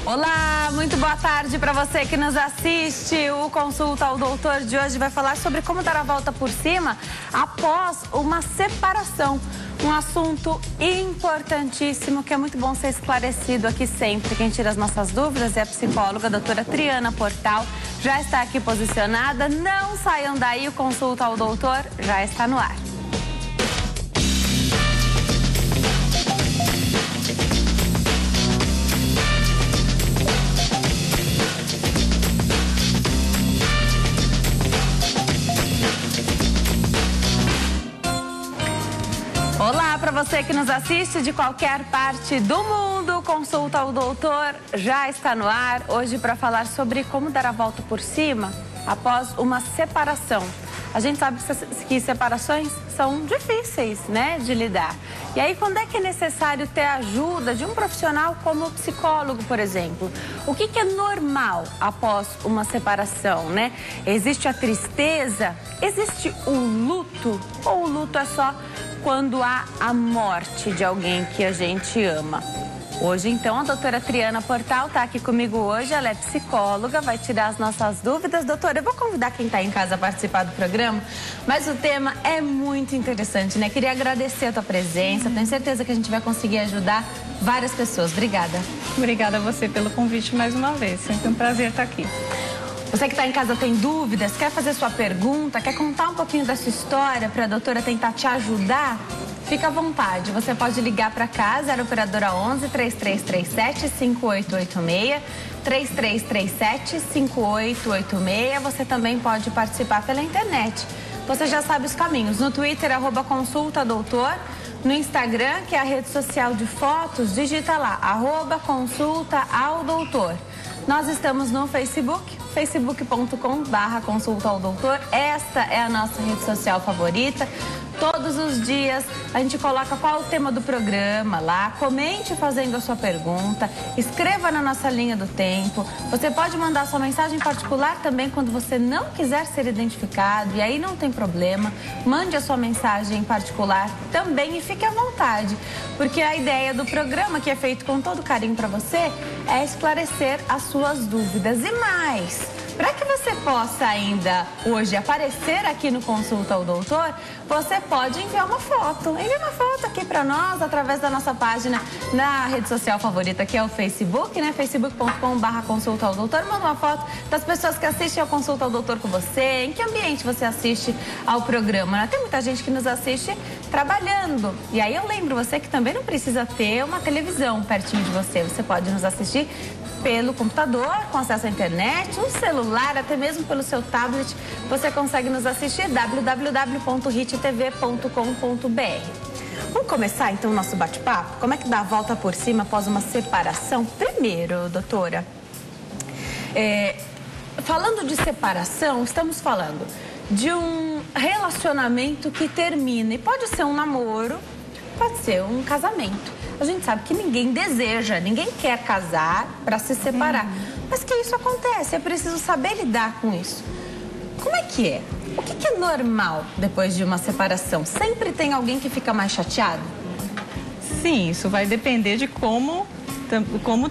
Olá, muito boa tarde para você que nos assiste. O Consulta ao Doutor de hoje vai falar sobre como dar a volta por cima após uma separação. Um assunto importantíssimo que é muito bom ser esclarecido aqui sempre. Quem tira as nossas dúvidas é a psicóloga, a doutora Triana Portal. Já está aqui posicionada. Não saiam daí, o Consulta ao Doutor já está no ar. Olá para você que nos assiste de qualquer parte do mundo, Consulta ao Doutor já está no ar hoje para falar sobre como dar a volta por cima após uma separação. A gente sabe que separações são difíceis, né, de lidar. E aí, quando é que é necessário ter a ajuda de um profissional como o psicólogo, por exemplo? O que é normal após uma separação, né? Existe a tristeza? Existe o luto? Ou o luto é só quando há a morte de alguém que a gente ama? Hoje, então, a doutora Triana Portal está aqui comigo hoje. Ela é psicóloga, vai tirar as nossas dúvidas. Doutora, eu vou convidar quem está em casa a participar do programa, mas o tema é muito interessante, né? Queria agradecer a tua presença. Tenho certeza que a gente vai conseguir ajudar várias pessoas. Obrigada. Obrigada a você pelo convite mais uma vez. Sempre um prazer estar aqui. Você que está em casa tem dúvidas, quer fazer sua pergunta, quer contar um pouquinho da sua história para a doutora tentar te ajudar? Fica à vontade, você pode ligar para cá, 0 operadora 11 3337 5886, 3337 5886. Você também pode participar pela internet. Você já sabe os caminhos. No Twitter, @consultadoutor. No Instagram, que é a rede social de fotos, digita lá, @consultaaldoutor. Nós estamos no Facebook, facebook.com/consulta ao doutor. Esta é a nossa rede social favorita. Todos os dias a gente coloca qual o tema do programa lá, comente fazendo a sua pergunta, escreva na nossa linha do tempo. Você pode mandar sua mensagem particular também quando você não quiser ser identificado, e aí não tem problema. Mande a sua mensagem particular também e fique à vontade, porque a ideia do programa, que é feito com todo carinho para você, é esclarecer as suas dúvidas. E mais, para que você possa ainda hoje aparecer aqui no Consulta ao Doutor, você pode enviar uma foto. Envie uma foto aqui para nós através da nossa página na rede social favorita, que é o Facebook, né? facebook.com/consulta ao doutor. Manda uma foto das pessoas que assistem ao Consulta ao Doutor com você. Em que ambiente você assiste ao programa, né? Tem muita gente que nos assiste trabalhando. E aí eu lembro você que também não precisa ter uma televisão pertinho de você. Você pode nos assistir pelo computador, com acesso à internet, um celular, até mesmo pelo seu tablet. Você consegue nos assistir www.hittv.com.br. Vamos começar então o nosso bate-papo? Como é que dá a volta por cima após uma separação? Primeiro, doutora, falando de separação, estamos falando de um relacionamento que termina. E pode ser um namoro, pode ser um casamento. A gente sabe que ninguém deseja, ninguém quer casar para se separar. Mas que isso acontece, é preciso saber lidar com isso. Como é que é? O que é normal depois de uma separação? Sempre tem alguém que fica mais chateado? Sim, isso vai depender de como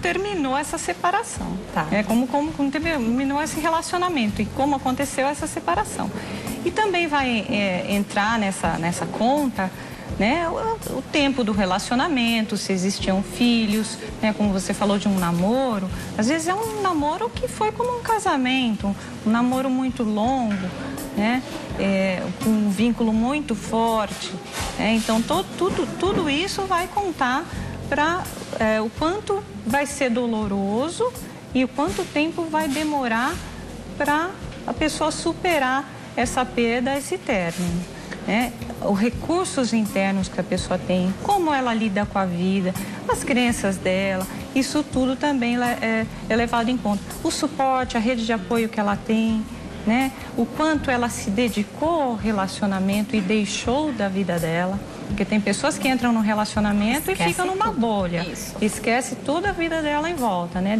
terminou essa separação. Tá. Como terminou esse relacionamento e como aconteceu essa separação. E também vai entrar nessa conta, né, o tempo do relacionamento, se existiam filhos, né, como você falou de um namoro. Às vezes é um namoro que foi como um casamento, um namoro muito longo, né, com um vínculo muito forte. Então, tudo isso vai contar para o quanto vai ser doloroso e o quanto tempo vai demorar para a pessoa superar essa perda, esse término. Os recursos internos que a pessoa tem, como ela lida com a vida, as crenças dela, isso tudo também é levado em conta. O suporte, a rede de apoio que ela tem, né? O quanto ela se dedicou ao relacionamento e deixou da vida dela. Porque tem pessoas que entram no relacionamento e ficam numa bolha. Isso. Esquece toda a vida dela em volta, né?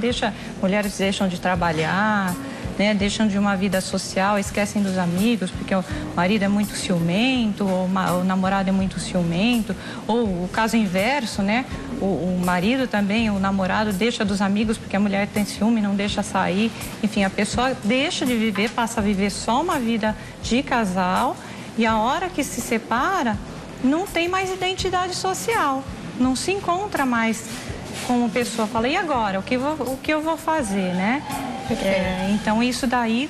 Mulheres deixam de trabalhar, né, deixam de uma vida social, esquecem dos amigos, porque o marido é muito ciumento, ou o namorado é muito ciumento, ou o caso inverso, né? o marido também, o namorado deixa dos amigos porque a mulher tem ciúme, não deixa sair. Enfim, a pessoa deixa de viver, passa a viver só uma vida de casal e a hora que se separa, não tem mais identidade social, não se encontra mais como pessoa. Fala, e agora? O que eu vou fazer, né? Então, isso daí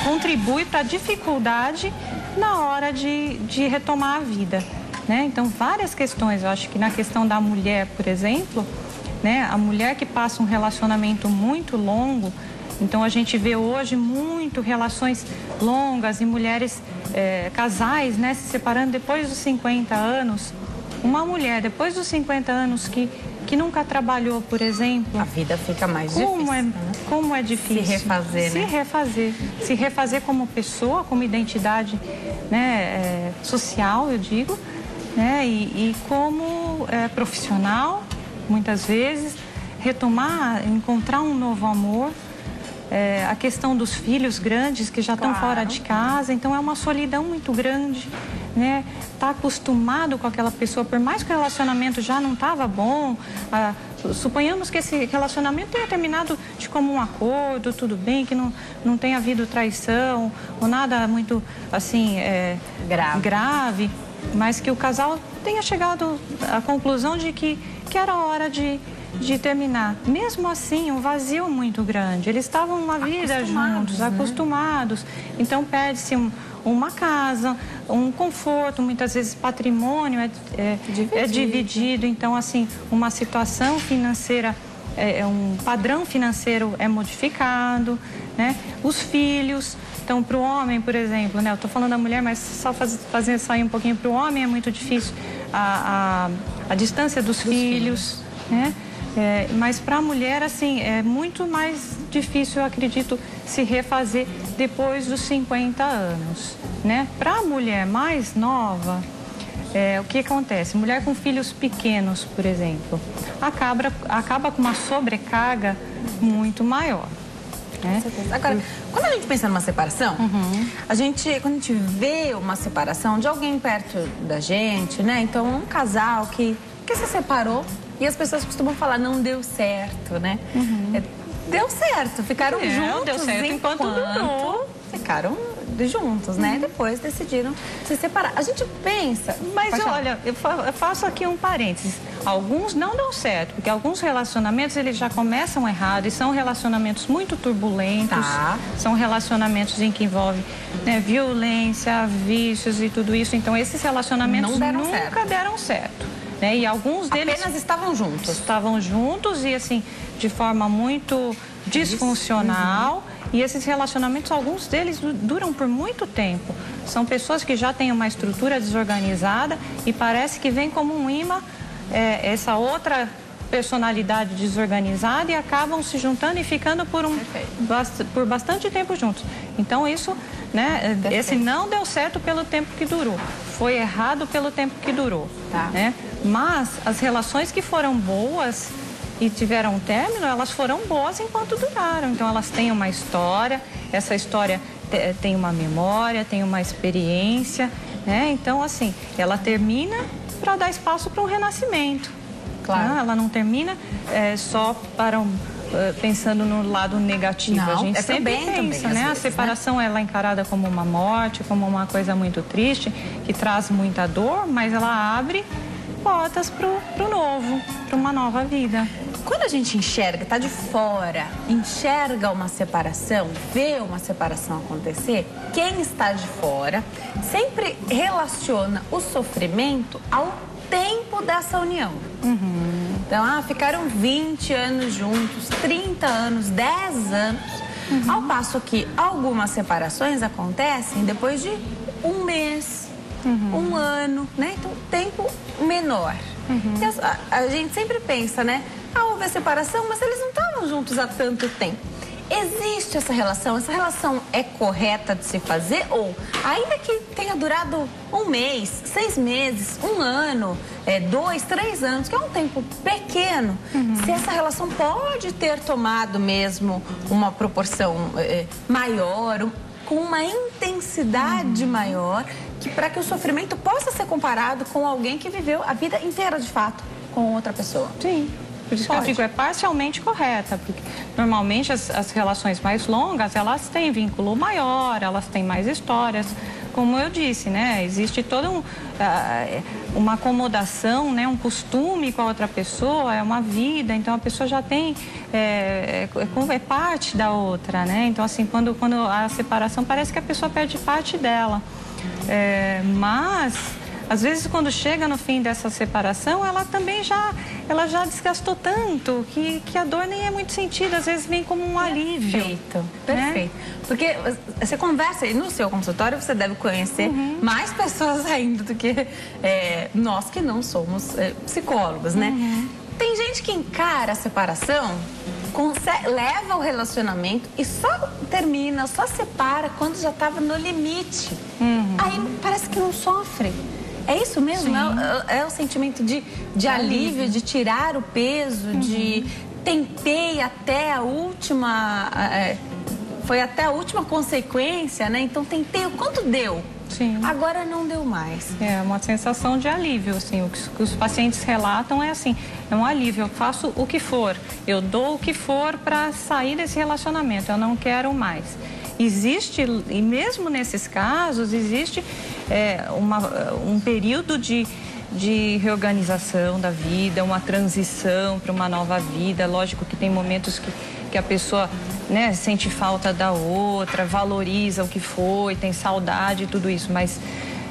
contribui para a dificuldade na hora de retomar a vida, né? Então, várias questões. Eu acho que na questão da mulher, por exemplo, né? A mulher que passa um relacionamento muito longo, então a gente vê hoje muito relações longas e mulheres, casais, né? Se separando depois dos 50 anos. Uma mulher, depois dos 50 anos, que nunca trabalhou, por exemplo... A vida fica mais difícil. Como é difícil. Se refazer, né? Se refazer como pessoa, como identidade, né, social, eu digo, né? E como profissional, muitas vezes, retomar, encontrar um novo amor. A questão dos filhos grandes que já estão fora de casa, então é uma solidão muito grande, né? Tá acostumado com aquela pessoa, por mais que o relacionamento já não estava bom, suponhamos que esse relacionamento tenha terminado de comum acordo, tudo bem, que não tenha havido traição ou nada muito assim grave, mas que o casal tenha chegado à conclusão de que era hora de terminar. Mesmo assim, um vazio muito grande. Eles estavam uma vida juntos, acostumados. Então, perde-se uma casa, um conforto, muitas vezes patrimônio é dividido. Então, assim, uma situação financeira, um padrão financeiro é modificado, né? Os filhos. Então, para o homem, por exemplo, né? Eu estou falando da mulher, mas só fazer sair um pouquinho para o homem é muito difícil. A distância dos filhos, né? Mas para a mulher, assim, é muito mais difícil, eu acredito, se refazer depois dos 50 anos, né? Para a mulher mais nova, o que acontece? Mulher com filhos pequenos, por exemplo, acaba com uma sobrecarga muito maior. Com certeza. Agora, quando a gente pensa numa separação, quando a gente vê uma separação de alguém perto da gente, né? Então, um casal que se separou e as pessoas costumam falar, não deu certo, né? Deu certo, ficaram juntos. Deu certo enquanto durou. Ficaram juntos, né? Depois decidiram se separar. A gente pensa... Mas olha, eu faço aqui um parênteses. Alguns não dão certo, porque alguns relacionamentos eles já começam errado e são relacionamentos muito turbulentos. São relacionamentos em que envolve, né, violência, vícios e tudo isso. Então, esses relacionamentos nunca deram certo. Né? E alguns deles... Apenas estavam juntos. Estavam juntos e, assim, de forma muito disfuncional. E esses relacionamentos, alguns deles duram por muito tempo. São pessoas que já têm uma estrutura desorganizada e parece que vem como um imã essa outra personalidade desorganizada e acabam se juntando e ficando por bastante tempo juntos. Então, isso, né, esse não deu certo pelo tempo que durou. Foi errado pelo tempo que durou. Né? Mas as relações que foram boas e tiveram um término, elas foram boas enquanto duraram. Então, elas têm uma história, essa história tem uma memória, tem uma experiência, né? Então, assim, ela termina para dar espaço para um renascimento. Claro. Ela não termina só para pensando no lado negativo. Não, a gente sempre pensa, né? A separação ela é encarada como uma morte, como uma coisa muito triste, que traz muita dor, mas ela abre portas para o novo, para uma nova vida. Quando a gente enxerga, tá de fora, enxerga uma separação, vê uma separação acontecer, quem está de fora sempre relaciona o sofrimento ao tempo dessa união. Então, ficaram 20 anos juntos, 30 anos, 10 anos. Ao passo que algumas separações acontecem depois de um mês, um ano, né? Então, tempo menor. E a gente sempre pensa, né? Houve a separação, mas eles não estavam juntos há tanto tempo. Existe essa relação é correta de se fazer? Ou, ainda que tenha durado um mês, 6 meses, um ano, 2, 3 anos, que é um tempo pequeno, se essa relação pode ter tomado mesmo uma proporção maior, com uma intensidade maior, para que o sofrimento possa ser comparado com alguém que viveu a vida inteira de fato com outra pessoa? Sim. Por isso que eu digo, é parcialmente correta, porque normalmente as relações mais longas, elas têm vínculo maior, elas têm mais histórias. Como eu disse, né, existe toda uma acomodação, né, um costume com a outra pessoa, é uma vida, então a pessoa já tem, é parte da outra, né? Então, assim, quando a separação, parece que a pessoa perde parte dela. Mas, às vezes, quando chega no fim dessa separação, ela também já desgastou tanto que a dor nem é muito sentida, às vezes vem como um alívio. Perfeito, perfeito. Porque você conversa, e no seu consultório você deve conhecer mais pessoas ainda do que nós que não somos psicólogos, né? Tem gente que encara a separação, leva o relacionamento e só termina, só separa quando já estava no limite. Aí parece que não sofre. É isso mesmo? É o sentimento de alívio, de tirar o peso, de tentei até a última... foi até a última consequência, né? Então tentei o quanto deu. Sim. Agora não deu mais. É uma sensação de alívio, assim. O que os pacientes relatam é assim, é um alívio. Eu faço o que for, eu dou o que for para sair desse relacionamento. Eu não quero mais. Existe, e mesmo nesses casos, existe um período de reorganização da vida, uma transição para uma nova vida. Lógico que tem momentos que a pessoa, né, sente falta da outra, valoriza o que foi, tem saudade e tudo isso, mas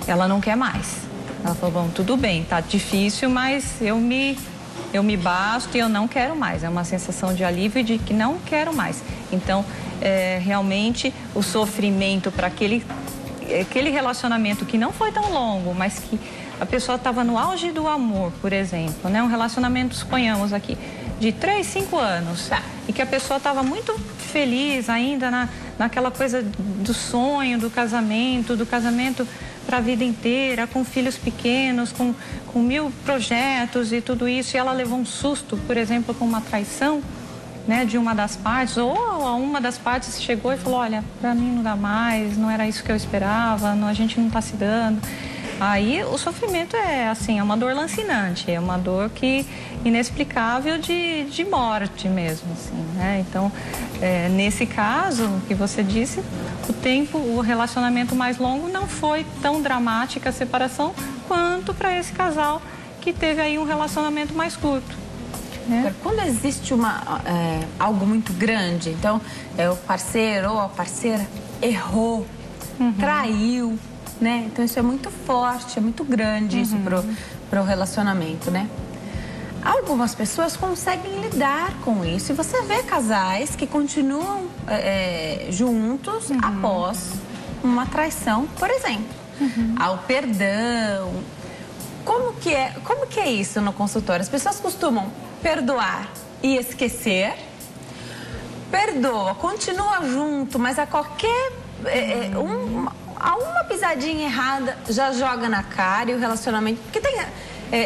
ela não quer mais. Ela falou, bom, tudo bem, tá difícil, mas eu me basto e eu não quero mais. É uma sensação de alívio de que não quero mais. Então, realmente, o sofrimento para aquele relacionamento que não foi tão longo, mas que a pessoa estava no auge do amor, por exemplo, né? Um relacionamento, suponhamos aqui, de 3, 5 anos, e que a pessoa estava muito feliz ainda naquela coisa do sonho, do casamento para a vida inteira, com filhos pequenos, com 1000 projetos e tudo isso, e ela levou um susto, por exemplo, com uma traição, né, de uma das partes, ou uma das partes chegou e falou, olha, para mim não dá mais, não era isso que eu esperava, a gente não está se dando. Aí o sofrimento é assim, é uma dor lancinante, é uma dor inexplicável de morte mesmo, assim, né? Então, nesse caso que você disse, o relacionamento mais longo não foi tão dramática a separação quanto para esse casal que teve aí um relacionamento mais curto. Quando existe algo muito grande, então o parceiro ou a parceira errou, traiu, né? Então isso é muito forte, é muito grande isso pro relacionamento, né? Algumas pessoas conseguem lidar com isso e você vê casais que continuam juntos após uma traição, por exemplo. Ao perdão. Como que é isso no consultório? As pessoas costumam perdoar e esquecer, perdoa, continua junto, mas a qualquer uma pisadinha errada já joga na cara e o relacionamento, porque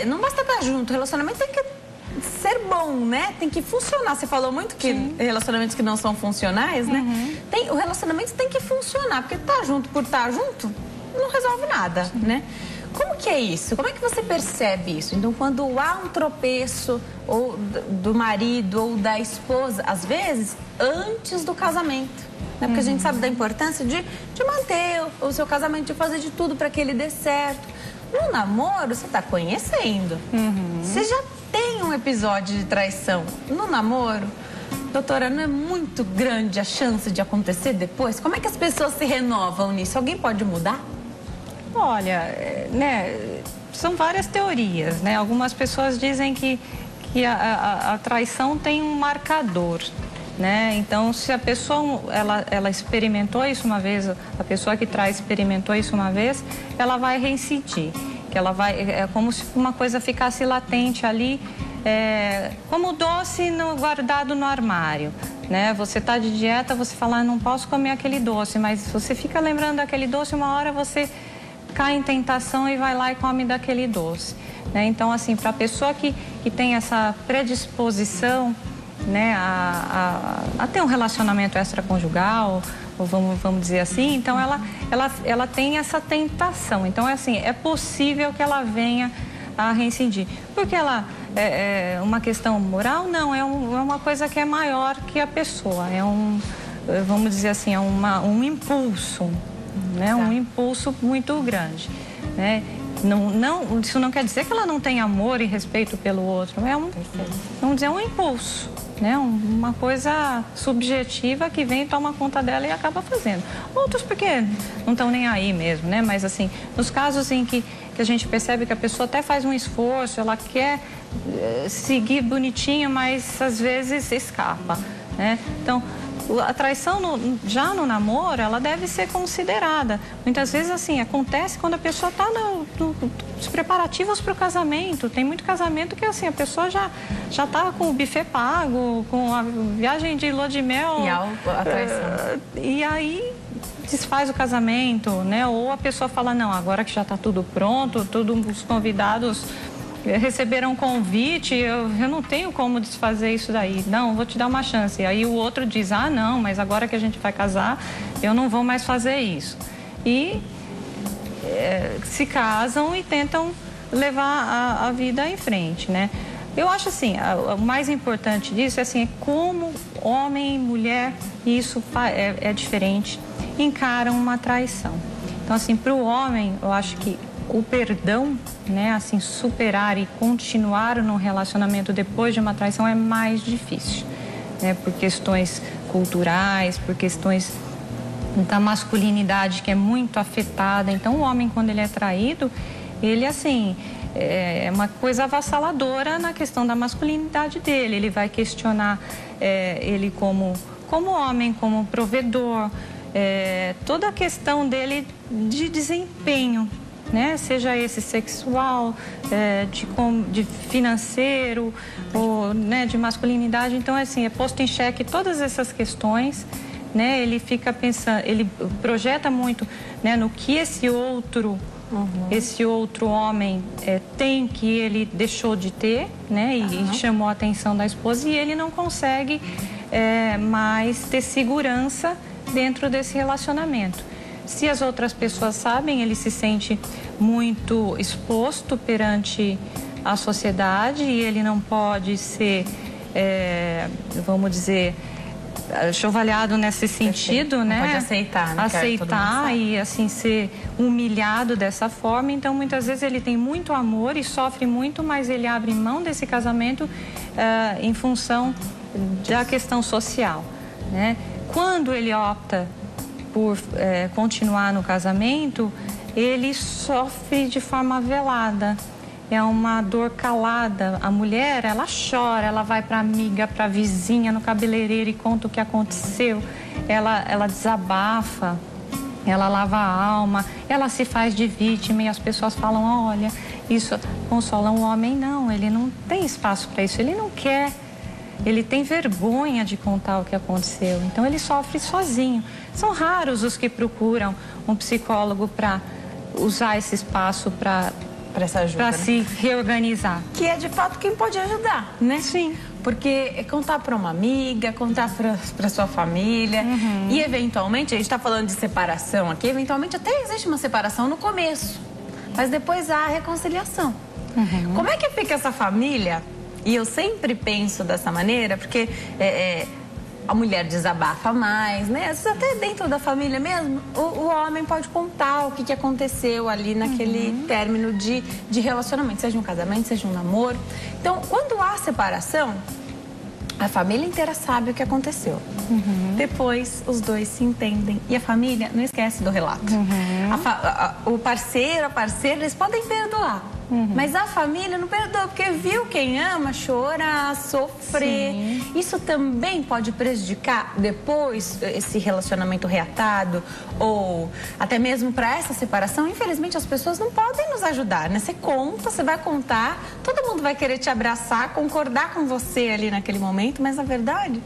não basta estar junto, o relacionamento tem que ser bom, né? Tem que funcionar. Você falou muito que relacionamentos que não são funcionais, né? O relacionamento tem que funcionar, porque estar junto por estar junto não resolve nada, né? Como que é isso? Como é que você percebe isso? Então, quando há um tropeço ou do marido ou da esposa, às vezes, antes do casamento, né? Porque a gente sabe da importância de manter o seu casamento, de fazer de tudo para que ele dê certo. No namoro, você está conhecendo. Você já tem um episódio de traição. No namoro, doutora, não é muito grande a chance de acontecer depois? Como é que as pessoas se renovam nisso? Alguém pode mudar? Olha, né, são várias teorias, né? Algumas pessoas dizem que a traição tem um marcador, né? Então, se a pessoa, ela experimentou isso uma vez, a pessoa que trai experimentou isso uma vez, ela vai reincidir, que ela vai, é como se uma coisa ficasse latente ali, como doce guardado no armário. Né? Você está de dieta, você fala, não posso comer aquele doce, mas você fica lembrando daquele doce, uma hora você cai em tentação e vai lá e come daquele doce, né? Então, assim, para a pessoa que tem essa predisposição, né, a ter um relacionamento extraconjugal, ou vamos dizer assim, então ela tem essa tentação. Então, é assim, é possível que ela venha a reincidir, porque ela uma questão moral, não, é uma coisa que é maior que a pessoa, vamos dizer assim, um impulso, né? Um impulso muito grande, né? Isso não quer dizer que ela não tem amor e respeito pelo outro, vamos dizer, um impulso, né? Uma coisa subjetiva que vem, toma conta dela e acaba fazendo. Outros porque não estão nem aí mesmo, né? Mas assim, nos casos em que a gente percebe que a pessoa até faz um esforço, ela quer seguir bonitinho, mas às vezes escapa, né? Então, a traição já no namoro, ela deve ser considerada. Muitas vezes, assim, acontece quando a pessoa está nos preparativos para o casamento. Tem muito casamento que, assim, a pessoa já está com o buffet pago, com a viagem de lua de mel. E a traição. E aí desfaz o casamento, né? Ou a pessoa fala, não, agora que já está tudo pronto, todos os convidados receberam um convite, eu não tenho como desfazer isso daí. Não, vou te dar uma chance. E aí o outro diz, ah, não, mas agora que a gente vai casar, eu não vou mais fazer isso. E se casam e tentam levar a vida em frente, né? Eu acho assim, o mais importante disso é assim, como homem e mulher, isso é diferente, encaram uma traição. Então, assim, para o homem, eu acho que o perdão, né, assim, superar e continuar no relacionamento depois de uma traição é mais difícil, né, por questões culturais, por questões da masculinidade que é muito afetada. Então, o homem, quando ele é traído, ele, assim, é uma coisa avassaladora na questão da masculinidade dele. Ele vai questionar ele como homem, como provedor, toda a questão dele de desempenho, né? Seja esse sexual, de financeiro, ou, né, de masculinidade. Então, assim, é posto em xeque todas essas questões, né? Ele fica pensando, ele projeta muito, né, no que esse outro homem tem que ele deixou de ter, né? E chamou a atenção da esposa, e ele não consegue mais ter segurança dentro desse relacionamento. Se as outras pessoas sabem, ele se sente muito exposto perante a sociedade e ele não pode ser, vamos dizer, chovalhado nesse sentido, não, né? Pode aceitar, né? Aceitar e assim ser humilhado dessa forma. Então, muitas vezes ele tem muito amor e sofre muito, mas ele abre mão desse casamento em função da questão social, né? Quando ele opta por continuar no casamento, ele sofre de forma velada. É uma dor calada. A mulher, ela chora, ela vai para amiga, para vizinha, no cabeleireiro e conta o que aconteceu. Ela desabafa, ela lava a alma, ela se faz de vítima e as pessoas falam, olha, isso consola o homem. Não, ele não tem espaço para isso, ele não quer. Ele tem vergonha de contar o que aconteceu, então ele sofre sozinho. São raros os que procuram um psicólogo para usar esse espaço para essa ajuda, para se reorganizar. Que é de fato quem pode ajudar, né? Sim. Porque contar para uma amiga, contar para sua família e eventualmente, a gente está falando de separação aqui, eventualmente até existe uma separação no começo, mas depois há a reconciliação. Como é que fica essa família? E eu sempre penso dessa maneira, porque a mulher desabafa mais, né? Às vezes até dentro da família mesmo, o homem pode contar o que aconteceu ali naquele término de relacionamento, seja um casamento, seja um namoro. Então, quando há separação, a família inteira sabe o que aconteceu. Depois, os dois se entendem. E a família não esquece do relato. O parceiro, a parceira, eles podem perdoar. Mas a família não perdoa, porque viu quem ama chorar, sofrer. Sim. Isso também pode prejudicar depois esse relacionamento reatado ou até mesmo para essa separação. Infelizmente, as pessoas não podem nos ajudar, né? Você conta, você vai contar, todo mundo vai querer te abraçar, concordar com você ali naquele momento, mas na verdade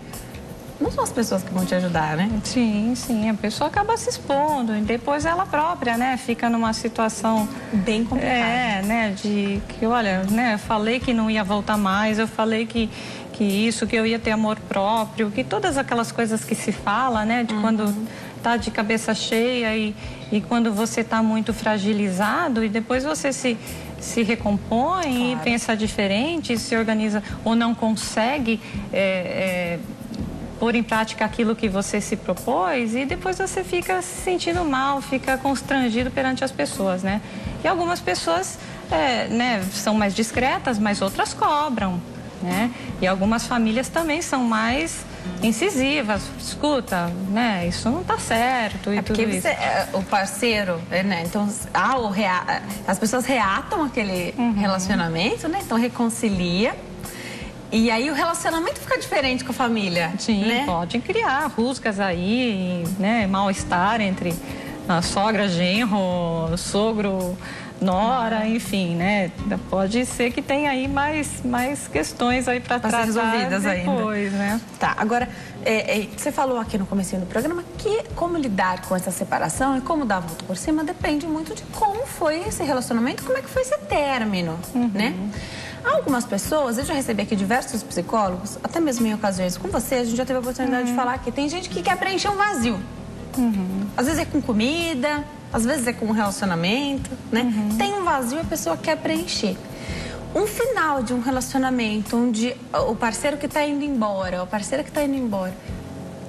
não são as pessoas que vão te ajudar, né? Sim, sim. A pessoa acaba se expondo e depois ela própria, né? Fica numa situação bem complicada. Né? De que, olha, né? Eu falei que não ia voltar mais, eu falei que eu ia ter amor próprio, que todas aquelas coisas que se fala, né? De quando tá de cabeça cheia e quando você tá muito fragilizado e depois você se se recompõe e pensa diferente, se organiza ou não consegue pôr em prática aquilo que você se propôs, e depois você fica se sentindo mal, fica constrangido perante as pessoas, né? E algumas pessoas são mais discretas, mas outras cobram, né? E algumas famílias também são mais incisivas. Escuta, né? Isso não tá certo e tudo isso. O parceiro, né? Então, as pessoas reatam aquele relacionamento, né? Então, reconcilia. E aí o relacionamento fica diferente com a família. Sim, né? Pode criar rusgas aí, né? Mal-estar entre a sogra, genro, sogro, nora, enfim, né? Pode ser que tenha aí mais questões aí para tratar resolvidas depois, ainda. Né? Tá, agora, você falou aqui no comecinho do programa que como lidar com essa separação e como dar a volta por cima depende muito de como foi esse relacionamento, como é que foi esse término, né? Algumas pessoas, eu já recebi aqui diversos psicólogos, até mesmo em ocasiões com você, a gente já teve a oportunidade de falar que tem gente que quer preencher um vazio. Às vezes é com comida, às vezes é com um relacionamento, né? Tem um vazio e a pessoa quer preencher. Um final de um relacionamento onde o parceiro que está indo embora, ou a parceira que está indo embora,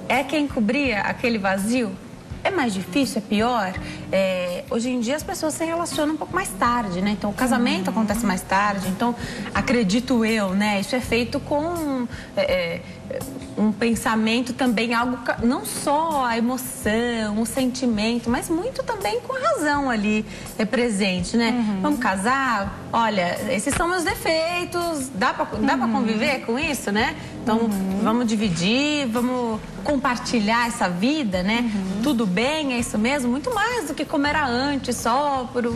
é quem cobria aquele vazio, é mais difícil, é pior. Hoje em dia as pessoas se relacionam um pouco mais tarde, né? Então o casamento acontece mais tarde. Então, acredito eu, né? Isso é feito com um pensamento também, algo, não só a emoção, o sentimento, mas muito também com a razão ali presente, né? Vamos casar? Olha, esses são meus defeitos, dá pra conviver com isso, né? Então, vamos dividir, vamos compartilhar essa vida, né? Tudo bem, é isso mesmo? Muito mais do que como era antes, só por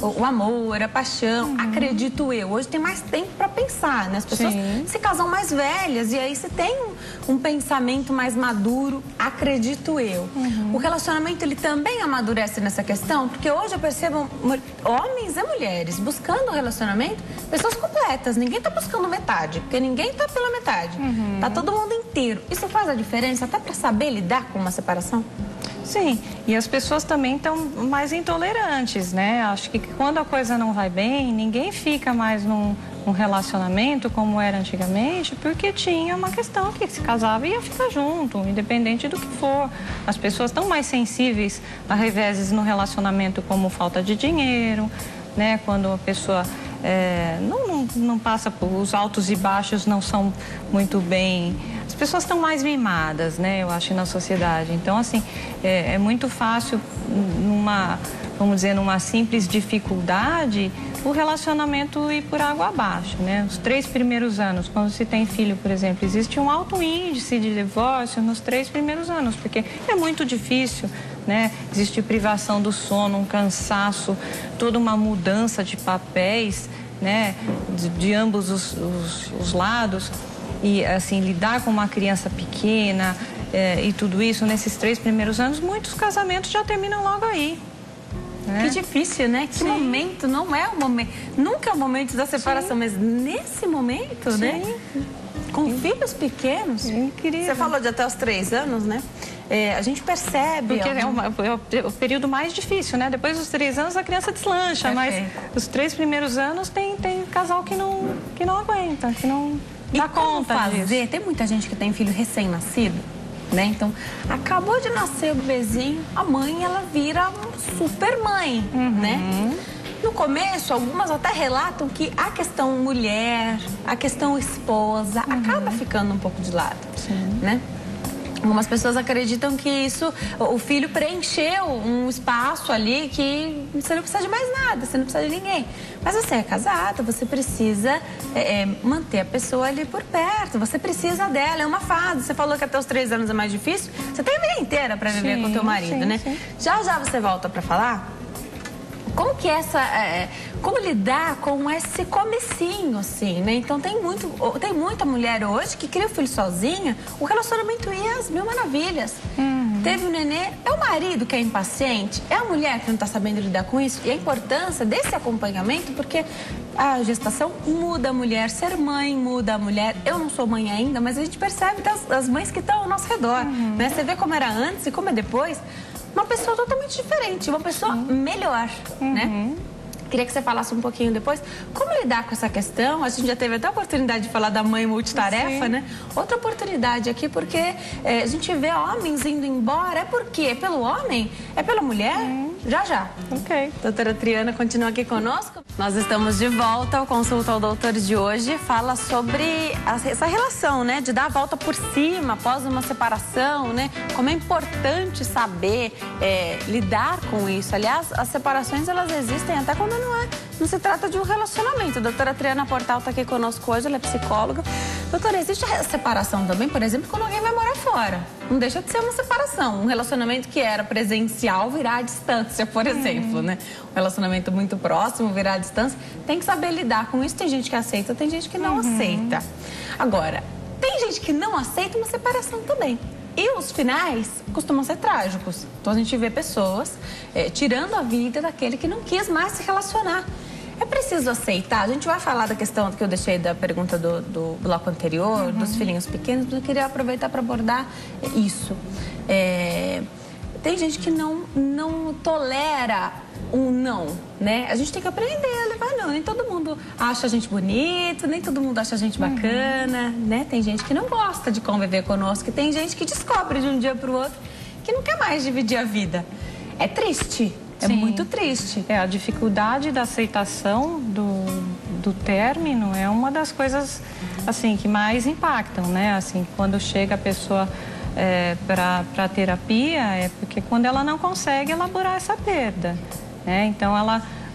o amor, a paixão, acredito eu. Hoje tem mais tempo para pensar, né? As pessoas se casam mais velhas e aí você tem um pensamento mais maduro, acredito eu. O relacionamento, ele também amadurece nessa questão, porque hoje eu percebo homens e mulheres buscando um relacionamento, pessoas completas, ninguém tá buscando metade, porque ninguém tá pela metade, tá todo mundo inteiro. Isso faz a diferença até para saber lidar com uma separação? Sim, e as pessoas também estão mais intolerantes, né? Acho que quando a coisa não vai bem, ninguém fica mais num relacionamento como era antigamente, porque tinha uma questão que se casava e ia ficar junto, independente do que for. As pessoas estão mais sensíveis a reveses no relacionamento, como falta de dinheiro, né? Quando a pessoa não passa por os altos e baixos, não são muito bem. As pessoas estão mais mimadas, né? Eu acho, na sociedade. Então, assim, é muito fácil vamos dizer, numa simples dificuldade, o relacionamento ir por água abaixo, né? Os 3 primeiros anos, quando se tem filho, por exemplo, existe um alto índice de divórcio nos 3 primeiros anos, porque é muito difícil, né? Existe privação do sono, um cansaço, toda uma mudança de papéis, né? De ambos os lados. E, assim, lidar com uma criança pequena e tudo isso, nesses 3 primeiros anos, muitos casamentos já terminam logo aí. Que difícil, né? Que momento, não é o momento, nunca é o momento da separação, mas nesse momento, né? Com filhos pequenos. Incrível. Você falou de até os 3 anos, né? A gente percebe... Porque é o período mais difícil, né? Depois dos 3 anos a criança deslancha, mas os 3 primeiros anos tem casal que não aguenta, que não dá conta disso. Tem muita gente que tem filho recém-nascido, né? Então, acabou de nascer o bebezinho, a mãe, ela vira super mãe, né? No começo, algumas até relatam que a questão mulher, a questão esposa, acaba ficando um pouco de lado, né? Algumas pessoas acreditam que o filho preencheu um espaço ali que você não precisa de mais nada, você não precisa de ninguém. Mas você é casada, você precisa manter a pessoa ali por perto, você precisa dela, é uma fase. Você falou que até os 3 anos é mais difícil, você tem a vida inteira para viver com o teu marido, né? Sim. Já você volta para falar como que como lidar com esse comecinho, assim, né? Então tem muita mulher hoje que cria o filho sozinha, o relacionamento ia às mil maravilhas. Teve o nenê, é o marido que é impaciente, é a mulher que não está sabendo lidar com isso. E a importância desse acompanhamento, porque a gestação muda a mulher, ser mãe muda a mulher. Eu não sou mãe ainda, mas a gente percebe das mães que estão ao nosso redor, né? Você vê como era antes e como é depois. Uma pessoa totalmente diferente, uma pessoa melhor, né? Queria que você falasse um pouquinho depois como lidar com essa questão. A gente já teve até a oportunidade de falar da mãe multitarefa, né? Outra oportunidade aqui, porque a gente vê homens indo embora. É por quê? É pelo homem? É pela mulher? Já. Ok. Doutora Triana continua aqui conosco. Nós estamos de volta. O Consulta ao Doutor de hoje fala sobre essa relação, né? De dar a volta por cima após uma separação, né? Como é importante saber lidar com isso. Aliás, as separações, elas existem até quando não se trata de um relacionamento. A doutora Triana Portal está aqui conosco hoje, ela é psicóloga. Doutora, existe a separação também, por exemplo, quando alguém vai morar fora. Não deixa de ser uma separação. Um relacionamento que era presencial virar à distância, por exemplo, né? Um relacionamento muito próximo virar à distância. Tem que saber lidar com isso. Tem gente que aceita, tem gente que não aceita. Agora, tem gente que não aceita uma separação também. E os finais costumam ser trágicos. Então a gente vê pessoas tirando a vida daquele que não quis mais se relacionar. É preciso aceitar. A gente vai falar da questão que eu deixei da pergunta do bloco anterior, dos filhinhos pequenos, mas eu queria aproveitar para abordar isso. Tem gente que não tolera um não, né? A gente tem que aprender a levar não. Nem todo mundo acha a gente bonito, nem todo mundo acha a gente bacana, né? Tem gente que não gosta de conviver conosco, e tem gente que descobre de um dia para o outro que não quer mais dividir a vida. É triste. É muito triste. A dificuldade da aceitação do término é uma das coisas, assim, que mais impactam, né? Assim, quando chega a pessoa para terapia, é porque quando ela não consegue elaborar essa perda, né? Então,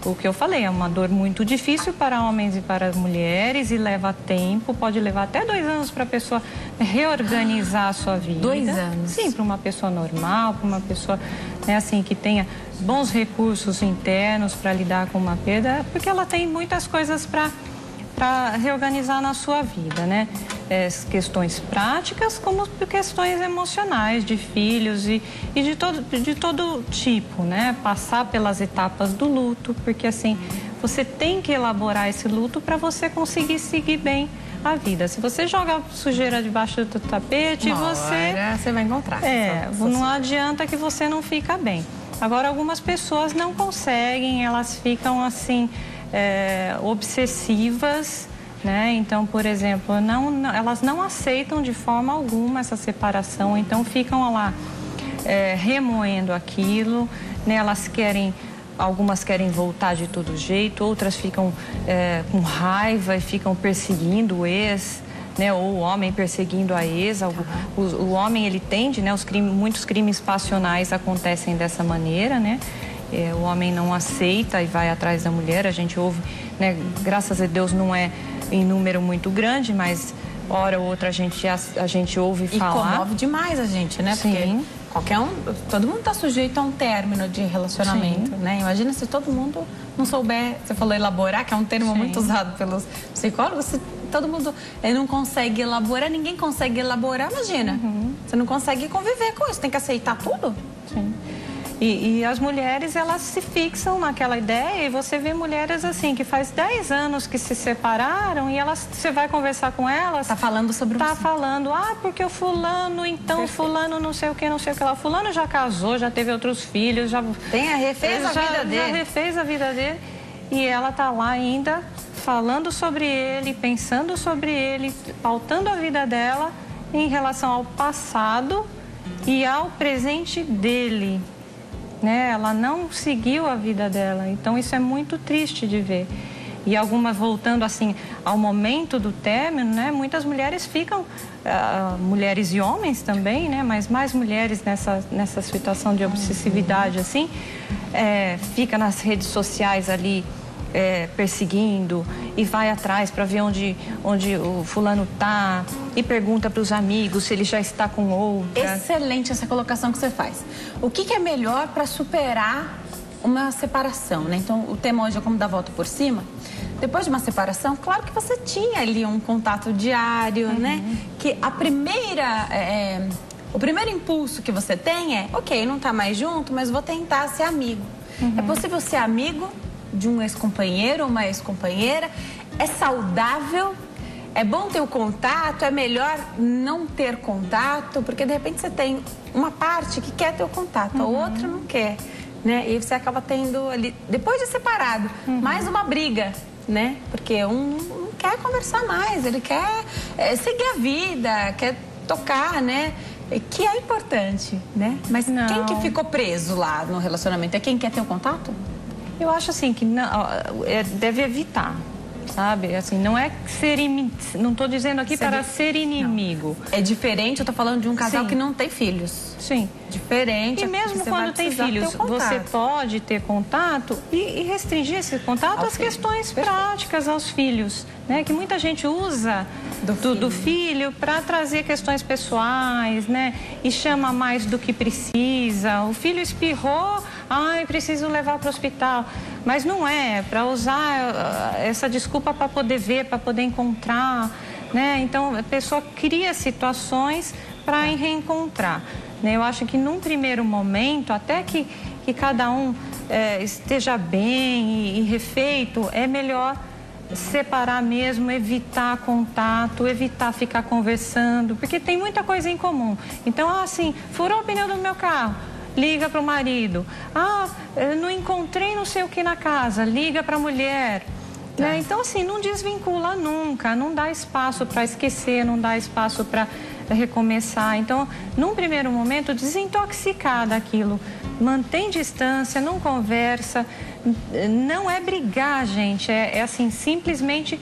o que eu falei, é uma dor muito difícil para homens e para mulheres e leva tempo, pode levar até 2 anos para a pessoa reorganizar a sua vida. 2 anos? Sim, para uma pessoa normal, para uma pessoa, né, assim, que tenha bons recursos internos para lidar com uma perda, porque ela tem muitas coisas para reorganizar na sua vida, né? Questões práticas como questões emocionais de filhos e de todo tipo, né? Passar pelas etapas do luto, porque assim, você tem que elaborar esse luto para você conseguir seguir bem a vida. Se você joga sujeira debaixo do tapete, você vai encontrar. Não adianta que você não fica bem. Agora, algumas pessoas não conseguem, elas ficam assim, obsessivas, né? Então, por exemplo, elas não aceitam de forma alguma essa separação, então ficam lá remoendo aquilo, né? Algumas querem voltar de todo jeito, outras ficam com raiva e ficam perseguindo o ex, né? Ou o homem perseguindo a ex. O homem, ele tende, né? Muitos crimes passionais acontecem dessa maneira, né? O homem não aceita e vai atrás da mulher. A gente ouve, né? Graças a Deus não é em número muito grande, mas hora ou outra a gente ouve falar. E comove demais a gente, né? Sim. Porque todo mundo está sujeito a um término de relacionamento, né? Imagina se todo mundo não souber, você falou elaborar, que é um termo muito usado pelos psicólogos, se todo mundo não consegue elaborar, ninguém consegue elaborar, imagina. Você não consegue conviver com isso, tem que aceitar tudo. Sim. E as mulheres, elas se fixam naquela ideia, e você vê mulheres assim, que faz 10 anos que se separaram, e você vai conversar com elas... Tá falando sobre Tá falando, porque o fulano, então, Perfeito. Fulano não sei o que lá. Fulano já casou, já teve outros filhos, refez a vida dele. Já refez a vida dele, e ela tá lá ainda falando sobre ele, pensando sobre ele, pautando a vida dela em relação ao passado e ao presente dele. Né? Ela não seguiu a vida dela, então isso é muito triste de ver. E algumas, voltando assim ao momento do término, né? Muitas mulheres ficam, mulheres e homens também, né? Mas mais mulheres nessa situação de obsessividade assim, fica nas redes sociais ali perseguindo e vai atrás para ver onde o fulano tá e pergunta para os amigos se ele já está com outra. Excelente essa colocação que você faz. O que é melhor para superar uma separação, né? Então, o tema hoje é como dar a volta por cima. Depois de uma separação, claro que você tinha ali um contato diário, né? Que o primeiro impulso que você tem é, ok, não tá mais junto, mas vou tentar ser amigo. É possível ser amigo de um ex-companheiro ou uma ex-companheira? É saudável? É bom ter o contato? É melhor não ter contato? Porque, de repente, você tem uma parte que quer ter o contato, a outra não quer. né? E você acaba tendo ali, depois de separado, mais uma briga, né? Porque um não quer conversar mais, ele quer seguir a vida, quer tocar, né? Que é importante, né? Mas não. Quem que ficou preso lá no relacionamento? É quem quer ter o contato? Eu acho assim que não, deve evitar, sabe? Assim, não é ser não estou dizendo aqui para ser inimigo. Não. É diferente, eu estou falando de um casal Sim. que não tem filhos. Sim. Diferente. E mesmo quando tem filhos, você pode ter contato e restringir esse contato às questões práticas aos filhos, né? Que muita gente usa do filho para trazer questões pessoais, né? E chama mais do que precisa. O filho espirrou, ai, preciso levar para o hospital. Mas não é, para usar essa desculpa para poder ver, para poder encontrar, né? Então, a pessoa cria situações para reencontrar. Eu acho que num primeiro momento, até que cada um esteja bem e refeito, é melhor separar mesmo, evitar contato, evitar ficar conversando, porque tem muita coisa em comum. Então, assim, furou o pneu do meu carro, liga para o marido. Eu não encontrei não sei o que na casa, liga para a mulher. Né? Então, assim, não desvincula nunca, não dá espaço para esquecer, não dá espaço para recomeçar. Então, num primeiro momento, desintoxicar daquilo. Mantém distância, não conversa, não é brigar, gente. É assim, simplesmente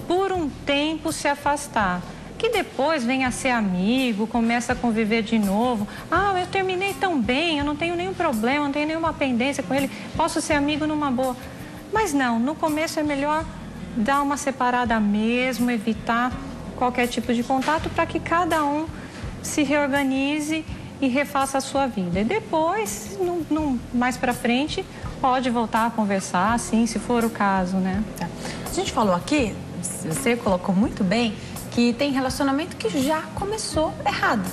por um tempo se afastar. Que depois venha a ser amigo, começa a conviver de novo. Eu terminei tão bem, eu não tenho nenhum problema, não tenho nenhuma pendência com ele, posso ser amigo numa boa. Mas não, no começo é melhor dar uma separada mesmo, evitar qualquer tipo de contato para que cada um se reorganize e refaça a sua vida. E depois, mais para frente, pode voltar a conversar, sim, se for o caso, né? A gente falou aqui, você colocou muito bem, que tem relacionamento que já começou errado.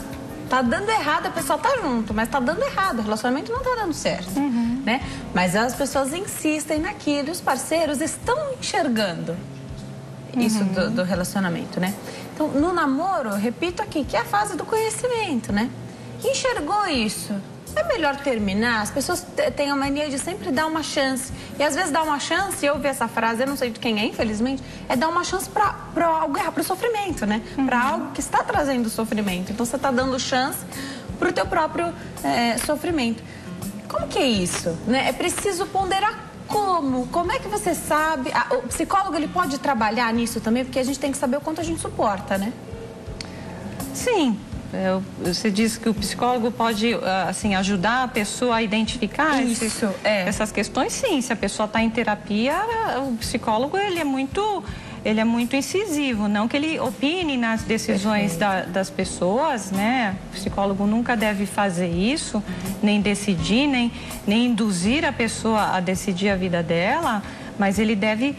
Tá dando errado, a pessoa tá junto, mas tá dando errado, o relacionamento não tá dando certo, né? Mas as pessoas insistem naquilo, os parceiros estão enxergando isso do relacionamento, né? Então, no namoro, repito aqui, que é a fase do conhecimento, né? Enxergou isso, é melhor terminar. As pessoas têm a mania de sempre dar uma chance. E às vezes dar uma chance, eu ouvi essa frase, eu não sei de quem é, infelizmente, é dar uma chance para algo errado, para o sofrimento, né? Para algo que está trazendo sofrimento. Então você está dando chance para o teu próprio sofrimento. Como que é isso? Né? É preciso ponderar como? Como é que você sabe? O psicólogo, ele pode trabalhar nisso também, porque a gente tem que saber o quanto a gente suporta, né? Sim. Você diz que o psicólogo pode, assim, ajudar a pessoa a identificar essas questões? Sim, se a pessoa está em terapia, o psicólogo, ele é muito incisivo, não que ele opine nas decisões das pessoas, né? O psicólogo nunca deve fazer isso, nem decidir, nem induzir a pessoa a decidir a vida dela, mas ele deve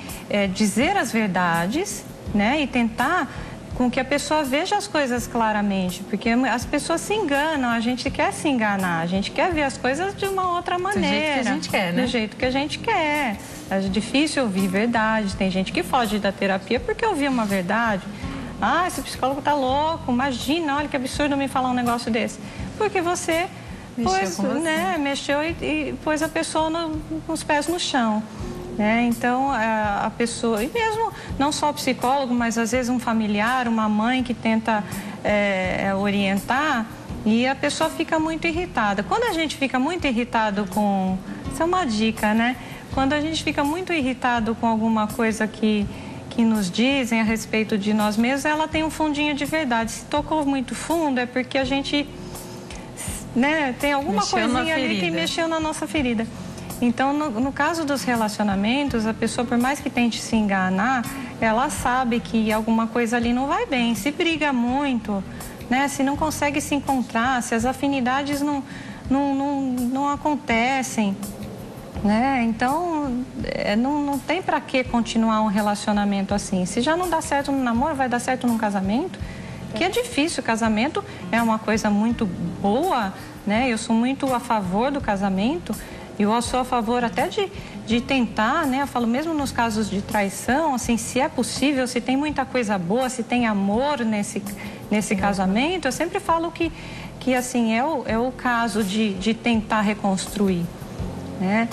dizer as verdades, né? E tentar com que a pessoa veja as coisas claramente, porque as pessoas se enganam, a gente quer se enganar, a gente quer ver as coisas de uma outra maneira. Do jeito que a gente quer, né? Do jeito que a gente quer. É difícil ouvir verdade, tem gente que foge da terapia porque ouviu uma verdade. Esse psicólogo tá louco, imagina, olha que absurdo me falar um negócio desse. Porque você mexeu e pôs a pessoa com os pés no chão. Então, a pessoa, e mesmo não só o psicólogo, mas às vezes um familiar, uma mãe que tenta orientar, e a pessoa fica muito irritada. Quando a gente fica muito irritado isso é uma dica, né? Quando a gente fica muito irritado com alguma coisa que nos dizem a respeito de nós mesmos, ela tem um fundinho de verdade. Se tocou muito fundo, é porque a gente, né, tem alguma coisinha ali que mexeu na nossa ferida. Então, no caso dos relacionamentos, a pessoa, por mais que tente se enganar, ela sabe que alguma coisa ali não vai bem. Se briga muito, né? Se não consegue se encontrar, se as afinidades não acontecem, né? Então, não tem para que continuar um relacionamento assim. Se já não dá certo no namoro, vai dar certo num casamento, que é difícil. O casamento é uma coisa muito boa, né? Eu sou muito a favor do casamento. Eu sou a favor até de tentar, né? Eu falo mesmo nos casos de traição, assim, se é possível, se tem muita coisa boa, se tem amor nesse casamento, eu sempre falo que assim, é o caso de tentar reconstruir. né?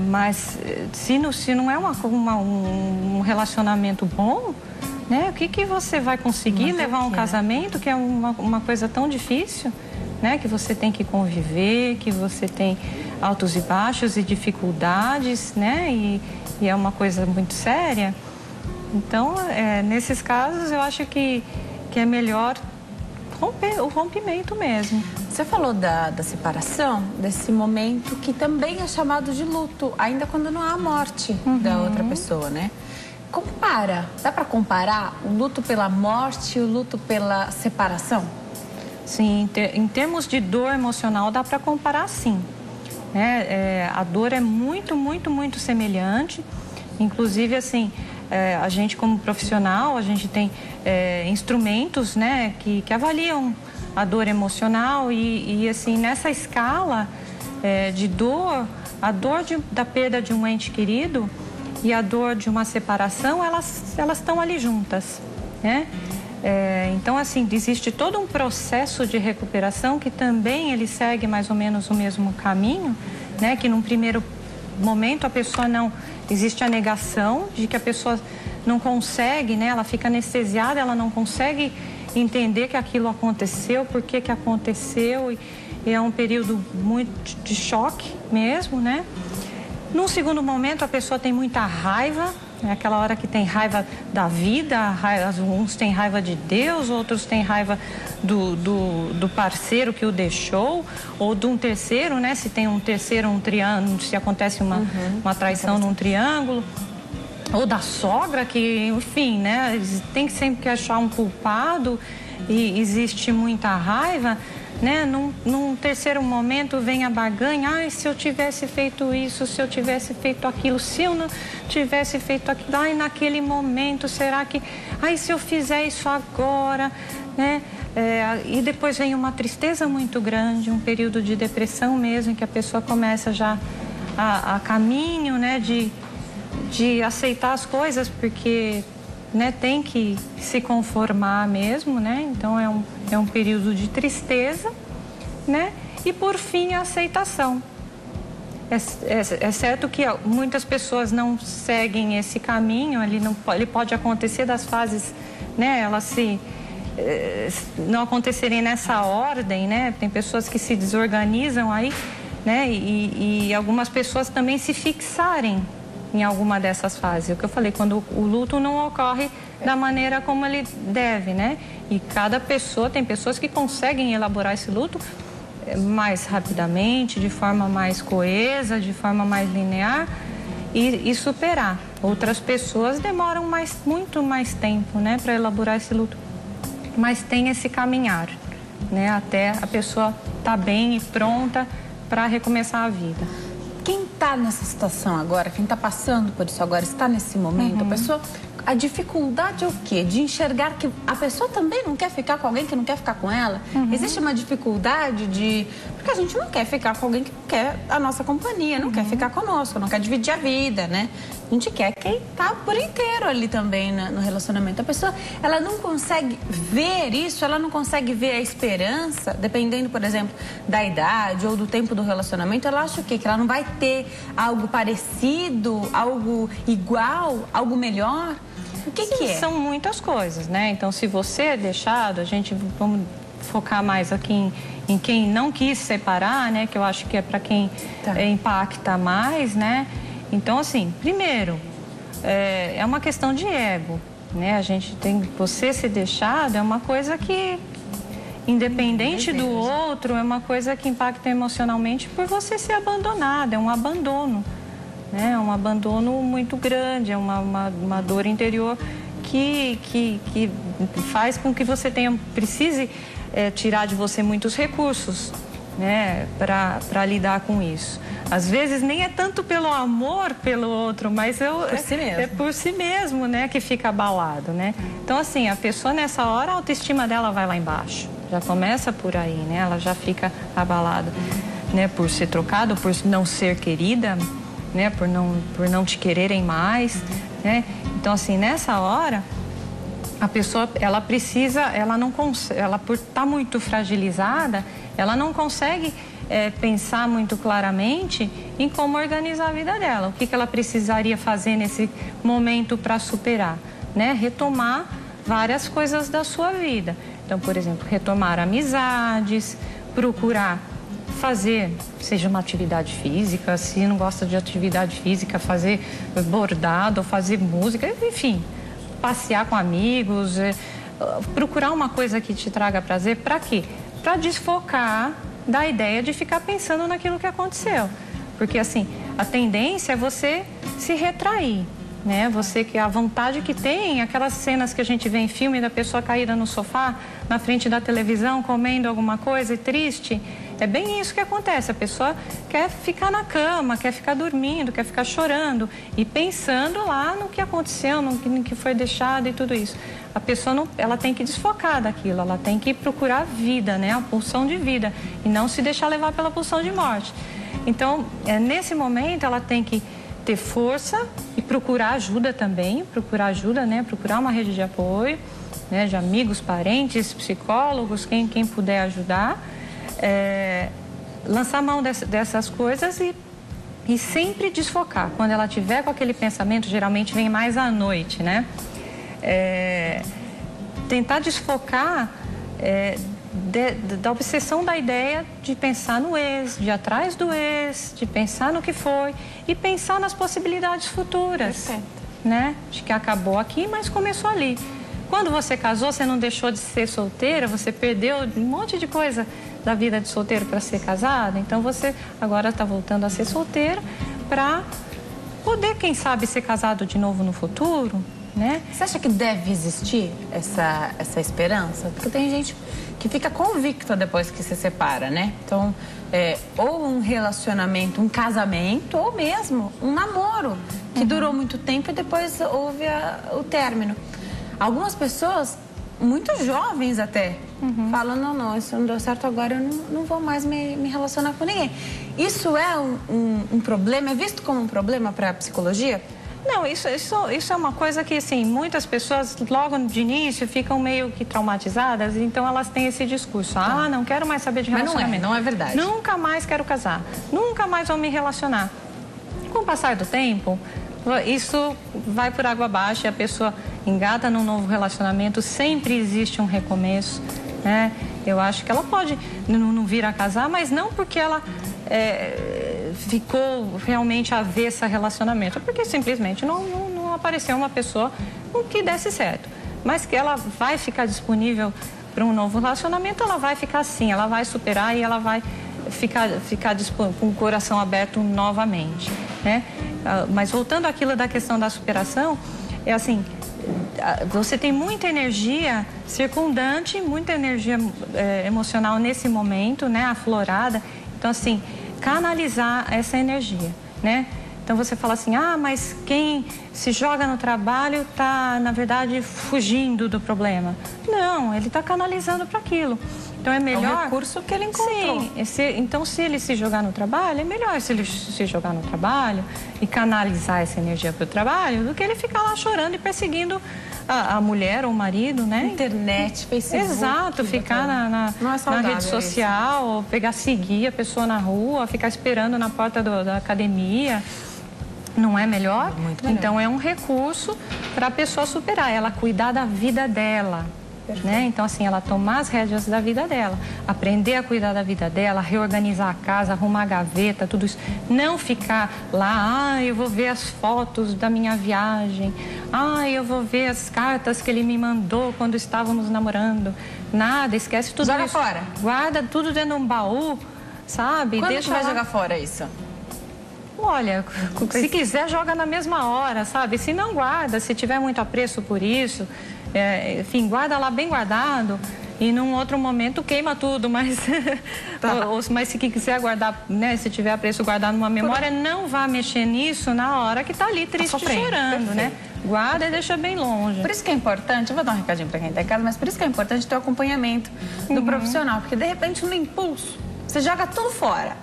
Mas se não é um relacionamento bom, né? O que você vai conseguir levar um casamento, que é uma coisa tão difícil, né? Que você tem que conviver, que você tem altos e baixos e dificuldades, né? E é uma coisa muito séria. Então, nesses casos, eu acho que é melhor o rompimento mesmo. Você falou da separação, desse momento que também é chamado de luto, ainda quando não há a morte da outra pessoa, né? Dá para comparar o luto pela morte e o luto pela separação? Sim, em termos de dor emocional dá para comparar, sim. A dor é muito, muito, muito semelhante. Inclusive, assim, a gente como profissional, a gente tem instrumentos, né, que avaliam a dor emocional e assim, nessa escala de dor, a dor da perda de um ente querido e a dor de uma separação, elas estão ali juntas, né? Então, assim, existe todo um processo de recuperação que também ele segue mais ou menos o mesmo caminho, né? Que num primeiro momento a pessoa não... Existe a negação de que a pessoa não consegue, né? Ela fica anestesiada, ela não consegue entender que aquilo aconteceu, por que aconteceu, e é um período muito de choque mesmo, né? Num segundo momento, a pessoa tem muita raiva, é aquela hora que tem raiva da vida, uns têm raiva de Deus, outros têm raiva do parceiro que o deixou, ou de um terceiro, né? Se tem um terceiro, um triângulo, se acontece uma traição num triângulo, ou da sogra, que, enfim, né? Tem que sempre achar um culpado e existe muita raiva, né? Num terceiro momento vem a barganha, ai, se eu tivesse feito isso, se eu tivesse feito aquilo, se eu não tivesse feito aquilo, ai, naquele momento, será que, ai, se eu fizer isso agora, né? E depois vem uma tristeza muito grande, um período de depressão mesmo, em que a pessoa começa já a caminho, né, de aceitar as coisas, porque, né, tem que se conformar mesmo, né? Então é um período de tristeza, né? E por fim a aceitação. É certo que muitas pessoas não seguem esse caminho, ele pode acontecer das fases, né? Elas não acontecerem nessa ordem, né? Tem pessoas que se desorganizam aí, né? E algumas pessoas também se fixarem em alguma dessas fases. O que eu falei, quando o luto não ocorre da maneira como ele deve, né? E cada pessoa, tem pessoas que conseguem elaborar esse luto mais rapidamente, de forma mais coesa, de forma mais linear e superar. Outras pessoas demoram muito mais tempo, né, para elaborar esse luto. Mas tem esse caminhar, né, até a pessoa estar bem e pronta para recomeçar a vida. Quem está nessa situação agora, quem está passando por isso agora, está nesse momento, a dificuldade é o quê? De enxergar que a pessoa também não quer ficar com alguém que não quer ficar com ela? Existe uma dificuldade porque a gente não quer ficar com alguém que não quer a nossa companhia, não quer ficar conosco, não quer dividir a vida, né? A gente quer quem está por inteiro ali também no relacionamento. A pessoa, ela não consegue ver isso, ela não consegue ver a esperança, dependendo, por exemplo, da idade ou do tempo do relacionamento. Ela acha o quê? Que ela não vai ter algo parecido, algo igual, algo melhor? O que é? São muitas coisas, né? Então, se você é deixado, vamos focar mais aqui em quem não quis separar, né? Que eu acho que é para quem impacta mais, né? Então, assim, primeiro, é uma questão de ego, né? Você ser deixado é uma coisa que, independente do outro, é uma coisa que impacta emocionalmente por você ser abandonado, é um abandono, né? É um abandono muito grande, é uma dor interior que faz com que você precise tirar de você muitos recursos, né, para lidar com isso. Às vezes nem é tanto pelo amor pelo outro, mas é por si mesmo, né, que fica abalado, né? Então, assim, a pessoa nessa hora, a autoestima dela vai lá embaixo. Já começa por aí, né? Ela já fica abalada, né, por ser trocada, por não ser querida, né, por não te quererem mais, né? Então, assim, nessa hora, a pessoa, ela por estar muito fragilizada, ela não consegue pensar muito claramente em como organizar a vida dela. O que ela precisaria fazer nesse momento para superar, né? Retomar várias coisas da sua vida. Então, por exemplo, retomar amizades, procurar fazer, seja uma atividade física, se não gosta de atividade física, fazer bordado, fazer música, enfim, passear com amigos, procurar uma coisa que te traga prazer. Para quê? Para desfocar da ideia de ficar pensando naquilo que aconteceu. Porque, assim, a tendência é você se retrair, né? Você, que a vontade que tem, aquelas cenas que a gente vê em filme da pessoa caída no sofá, na frente da televisão, comendo alguma coisa e triste, é bem isso que acontece. A pessoa quer ficar na cama, quer ficar dormindo, quer ficar chorando e pensando lá no que aconteceu, no que foi deixado e tudo isso. A pessoa não, ela tem que desfocar daquilo, ela tem que procurar vida, né? A pulsão de vida e não se deixar levar pela pulsão de morte. Então, nesse momento, ela tem que ter força e procurar ajuda também, né? Procurar uma rede de apoio, né? De amigos, parentes, psicólogos, quem puder ajudar. Lançar mão dessas coisas e sempre desfocar. Quando ela tiver com aquele pensamento, geralmente vem mais à noite, né? Tentar desfocar da obsessão da ideia de pensar no ex, de ir atrás do ex, de pensar no que foi e pensar nas possibilidades futuras. Perfeito. Né? De que acabou aqui, mas começou ali. Quando você casou, você não deixou de ser solteira, você perdeu um monte de coisa da vida de solteiro para ser casada, então você agora está voltando a ser solteira para poder, quem sabe, ser casado de novo no futuro, né? Você acha que deve existir essa esperança? Porque tem gente que fica convicta depois que se separa, né? Então, ou um relacionamento, um casamento, ou mesmo um namoro que durou muito tempo e depois houve o término. Algumas pessoas, muito jovens até, falam, não, isso não deu certo agora, eu não vou mais me relacionar com ninguém. Isso é um problema? É visto como um problema para a psicologia? Não, isso é uma coisa que, assim, muitas pessoas logo de início ficam meio que traumatizadas, então elas têm esse discurso, não quero mais saber de relacionamento. Mas não é verdade. Nunca mais quero casar, nunca mais vou me relacionar. Com o passar do tempo, isso vai por água abaixo e a pessoa engata num novo relacionamento, sempre existe um recomeço, né? Eu acho que ela pode não vir a casar, mas não porque ela ficou realmente avessa a relacionamento, é porque simplesmente não apareceu uma pessoa com que desse certo. Mas que ela vai ficar disponível para um novo relacionamento, ela vai ficar assim, ela vai superar e ela vai ficar com o coração aberto novamente, né? Mas voltando àquilo da questão da superação, é assim, você tem muita energia circundante, muita energia emocional nesse momento, né, aflorada. Então, assim, canalizar essa energia, né? Então, você fala assim, mas quem se joga no trabalho está, na verdade, fugindo do problema. Não, ele está canalizando para aquilo. Então, é melhor... É um recurso que ele encontrou. Sim, então, se ele se jogar no trabalho, é melhor se ele se jogar no trabalho e canalizar essa energia para o trabalho do que ele ficar lá chorando e perseguindo a mulher ou o marido, né? Internet, Facebook. Exato, ficar na rede social, ou seguir a pessoa na rua, ficar esperando na porta da academia. Não é melhor? Muito melhor. Então, é um recurso para a pessoa superar, ela cuidar da vida dela. Né? Então, assim, ela tomar as rédeas da vida dela, aprender a cuidar da vida dela, reorganizar a casa, arrumar a gaveta, tudo isso. Não ficar lá, eu vou ver as fotos da minha viagem, eu vou ver as cartas que ele me mandou quando estávamos namorando. Nada, esquece tudo isso. Joga fora. Guarda tudo dentro de um baú, sabe? Quando Deixa vai jogar fora isso? Olha, se quiser, joga na mesma hora, sabe? Se não, guarda, se tiver muito apreço por isso... enfim, guarda lá bem guardado e num outro momento queima tudo, mas mas se quiser guardar, né, se tiver apreço guardar numa memória, não vá mexer nisso na hora que tá ali triste, chorando, né? Guarda e deixa bem longe. Por isso que é importante, eu vou dar um recadinho para quem tá em casa, mas por isso que é importante ter o acompanhamento do profissional, porque de repente no impulso você joga tudo fora.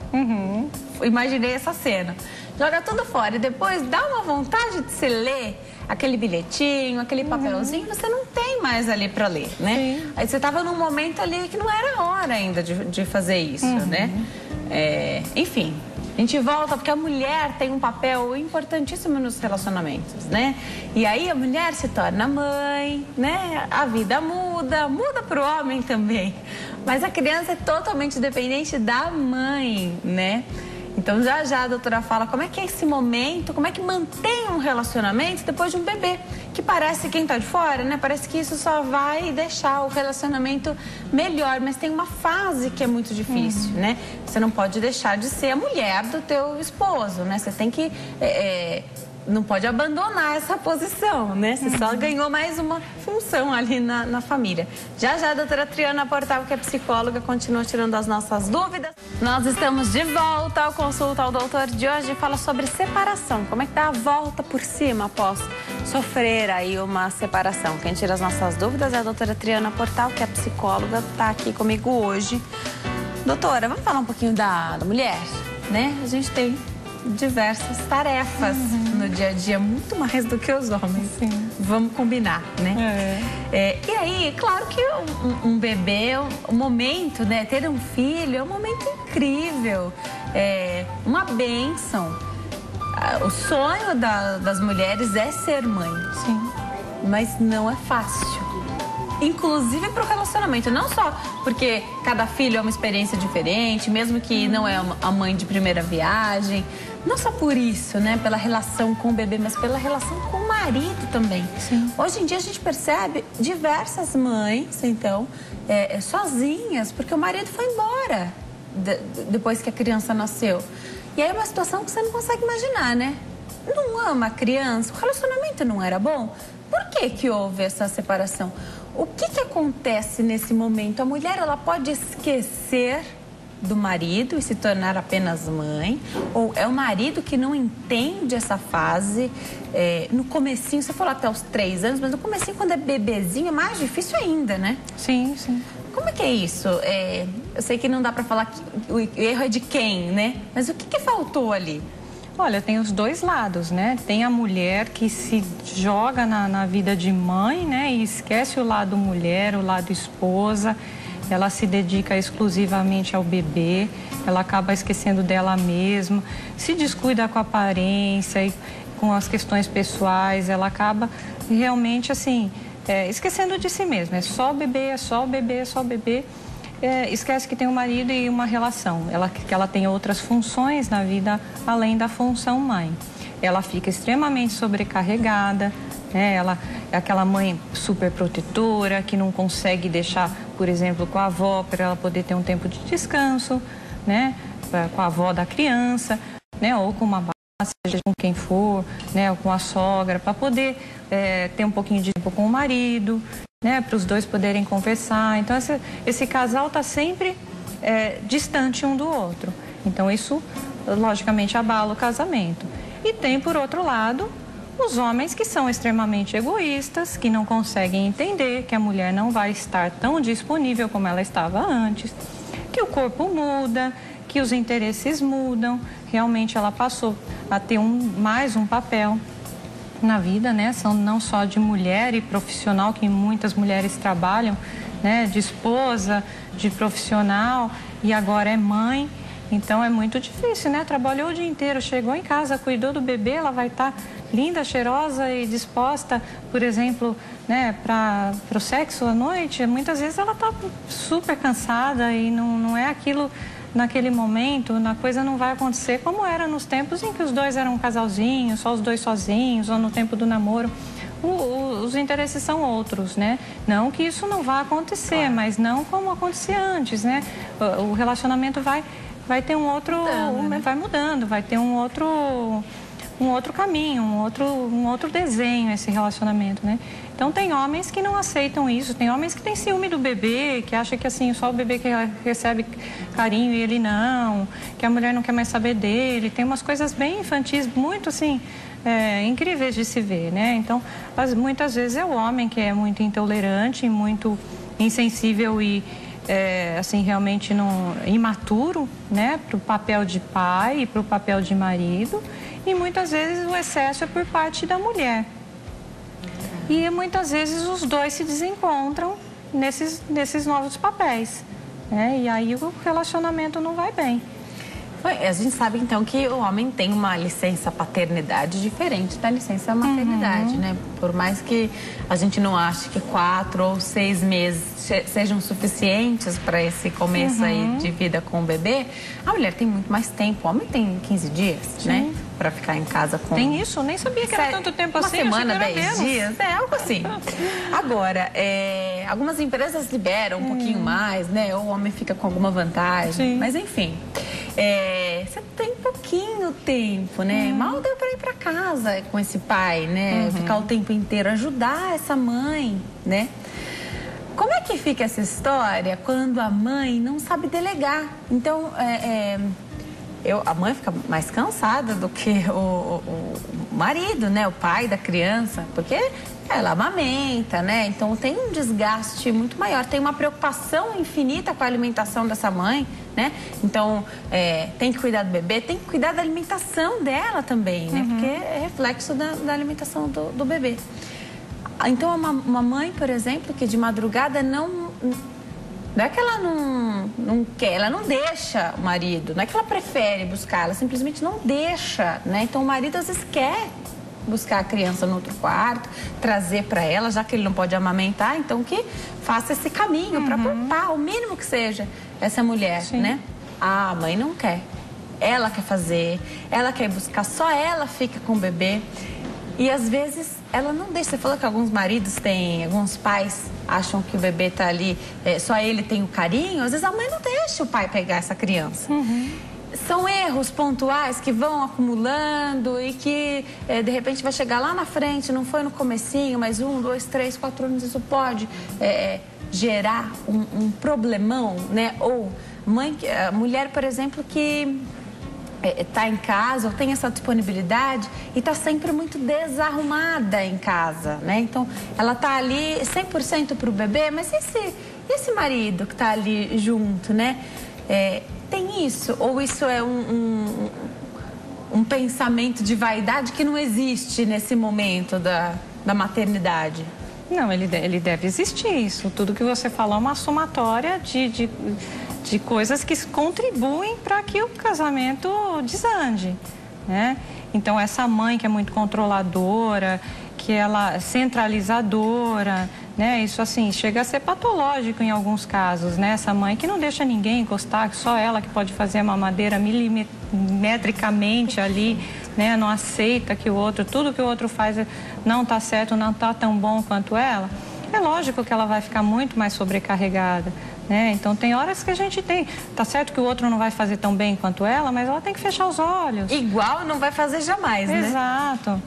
Imaginei essa cena. Joga tudo fora e depois dá uma vontade de se ler aquele bilhetinho, aquele papelzinho, você não tem mais ali para ler, né? Sim. Aí você estava num momento ali que não era hora ainda de fazer isso, né? Enfim, a gente volta porque a mulher tem um papel importantíssimo nos relacionamentos, né? E aí a mulher se torna mãe, né? A vida muda para o homem também. Mas a criança é totalmente dependente da mãe, né? Então já a doutora fala como é que é esse momento, como é que mantém um relacionamento depois de um bebê. Que parece, quem tá de fora, né? Parece que isso só vai deixar o relacionamento melhor, mas tem uma fase que é muito difícil, né? Você não pode deixar de ser a mulher do teu esposo, né? Você tem que... não pode abandonar essa posição, né? Você só ganhou mais uma função ali na família. Já a doutora Triana Portal, que é psicóloga, continua tirando as nossas dúvidas. Nós estamos de volta ao Consulta ao Doutor de hoje. Fala sobre separação. Como é que dá a volta por cima após sofrer aí uma separação? Quem tira as nossas dúvidas é a doutora Triana Portal, que é psicóloga, está aqui comigo hoje. Doutora, vamos falar um pouquinho da mulher, né? A gente tem diversas tarefas no dia a dia, muito mais do que os homens. Sim. Vamos combinar, né? E aí, claro que um bebê, o momento, né? Ter um filho é um momento incrível, uma bênção. O sonho das mulheres é ser mãe. Sim. Mas não é fácil. Inclusive para o relacionamento, não só porque cada filho é uma experiência diferente, mesmo que não é a mãe de primeira viagem, não só por isso, né, pela relação com o bebê, mas pela relação com o marido também. Sim. Hoje em dia a gente percebe diversas mães, então, sozinhas, porque o marido foi embora depois que a criança nasceu. E aí é uma situação que você não consegue imaginar, né? Não ama a criança, o relacionamento não era bom. Por que houve essa separação? O que acontece nesse momento? A mulher, ela pode esquecer do marido e se tornar apenas mãe? Ou é o marido que não entende essa fase? No comecinho, você falou até os 3 anos, mas no comecinho, quando é bebezinho, é mais difícil ainda, né? Sim, sim. Como é que é isso? Eu sei que não dá pra falar que o erro é de quem, né? Mas o que faltou ali? Olha, tem os dois lados, né? Tem a mulher que se joga na vida de mãe, né? E esquece o lado mulher, o lado esposa. Ela se dedica exclusivamente ao bebê. Ela acaba esquecendo dela mesma. Se descuida com a aparência e com as questões pessoais. Ela acaba realmente, assim, esquecendo de si mesma. É só o bebê, é só o bebê, é só o bebê. Esquece que tem um marido e uma relação, que ela tem outras funções na vida além da função mãe. Ela fica extremamente sobrecarregada, né? Ela é aquela mãe super protetora que não consegue deixar, por exemplo, com a avó para ela poder ter um tempo de descanso, né? Com a avó da criança, né? Ou com uma base, seja com quem for, né? Ou com a sogra, para poder ter um pouquinho de tempo com o marido, né, para os dois poderem conversar. Então esse casal está sempre distante um do outro. Então isso logicamente abala o casamento. E tem, por outro lado, os homens que são extremamente egoístas, que não conseguem entender que a mulher não vai estar tão disponível como ela estava antes, que o corpo muda, que os interesses mudam. Realmente ela passou a ter mais um papel na vida, né? São não só de mulher e profissional, que muitas mulheres trabalham, né? De esposa, de profissional e agora é mãe. Então é muito difícil, né? Trabalhou o dia inteiro, chegou em casa, cuidou do bebê, ela vai estar linda, cheirosa e disposta, por exemplo, né, para o sexo à noite. Muitas vezes ela está super cansada e não é aquilo. Naquele momento, a coisa não vai acontecer como era nos tempos em que os dois eram um casalzinho, só os dois sozinhos, ou no tempo do namoro. Os interesses são outros, né? Não que isso não vá acontecer, claro, mas não como acontecia antes, né? O relacionamento vai ter um outro... vai mudando, vai ter um outro caminho, um outro desenho esse relacionamento, né? Então tem homens que não aceitam isso, tem homens que têm ciúme do bebê, que acham que assim, só o bebê que recebe carinho e ele não, que a mulher não quer mais saber dele. Tem umas coisas bem infantis, muito assim, incríveis de se ver, né? Então, muitas vezes é o homem que é muito intolerante, muito insensível e assim, realmente imaturo, né? Para o papel de pai e para o papel de marido. E muitas vezes o excesso é por parte da mulher, E muitas vezes os dois se desencontram nesses novos papéis, né? E aí o relacionamento não vai bem. A gente sabe, então, que o homem tem uma licença paternidade diferente da licença maternidade, né? Por mais que a gente não ache que 4 ou 6 meses sejam suficientes para esse começo aí de vida com o bebê, a mulher tem muito mais tempo. O homem tem 15 dias, né? Para ficar em casa com... Tem isso? Nem sabia que era tanto tempo assim. Uma semana, 10 dias, algo assim. Agora, algumas empresas liberam um pouquinho mais, né? Ou o homem fica com alguma vantagem. Mas, enfim... você tem pouquinho tempo, né? Mal deu para ir para casa com esse pai, né? Ficar o tempo inteiro, ajudar essa mãe, né? Como é que fica essa história quando a mãe não sabe delegar? Então, a mãe fica mais cansada do que o marido, né? O pai da criança, porque ela amamenta, né? Então tem um desgaste muito maior, tem uma preocupação infinita com a alimentação dessa mãe, né? Então tem que cuidar do bebê, tem que cuidar da alimentação dela também, né? Porque é reflexo da alimentação do bebê. Então uma mãe, por exemplo, que de madrugada não é que ela não quer, ela não deixa o marido, não é que ela prefere buscar, ela simplesmente não deixa, né? Então o marido às vezes quer buscar a criança no outro quarto, trazer para ela, já que ele não pode amamentar, então que faça esse caminho para poupar, o mínimo que seja, essa mulher, né? A mãe não quer, ela quer fazer, ela quer buscar, só ela fica com o bebê. E às vezes ela não deixa. Você falou que alguns maridos têm, alguns pais acham que o bebê tá ali, só ele tem o carinho. Às vezes a mãe não deixa o pai pegar essa criança. São erros pontuais que vão acumulando e que de repente vai chegar lá na frente, não foi no comecinho, mas 1, 2, 3, 4 anos, isso pode gerar um problemão, né? Ou mulher, por exemplo, que está em casa ou tem essa disponibilidade e está sempre muito desarrumada em casa, né? Então, ela está ali 100% para o bebê, mas e esse marido que está ali junto, né? Tem isso? Ou isso é um pensamento de vaidade que não existe nesse momento da maternidade? Não, ele deve existir isso. Tudo que você falou é uma somatória de coisas que contribuem para que o casamento desande, né? Então, essa mãe que é muito controladora, que ela é centralizadora, né? Isso, assim, chega a ser patológico em alguns casos, né? Essa mãe que não deixa ninguém encostar, que só ela que pode fazer a mamadeira milimetricamente ali, né? Não aceita que tudo que o outro faz não está certo, não está tão bom quanto ela. É lógico que ela vai ficar muito mais sobrecarregada, né? Então tem horas que a gente tá certo que o outro não vai fazer tão bem quanto ela, mas ela tem que fechar os olhos. Igual não vai fazer jamais, né? Exato.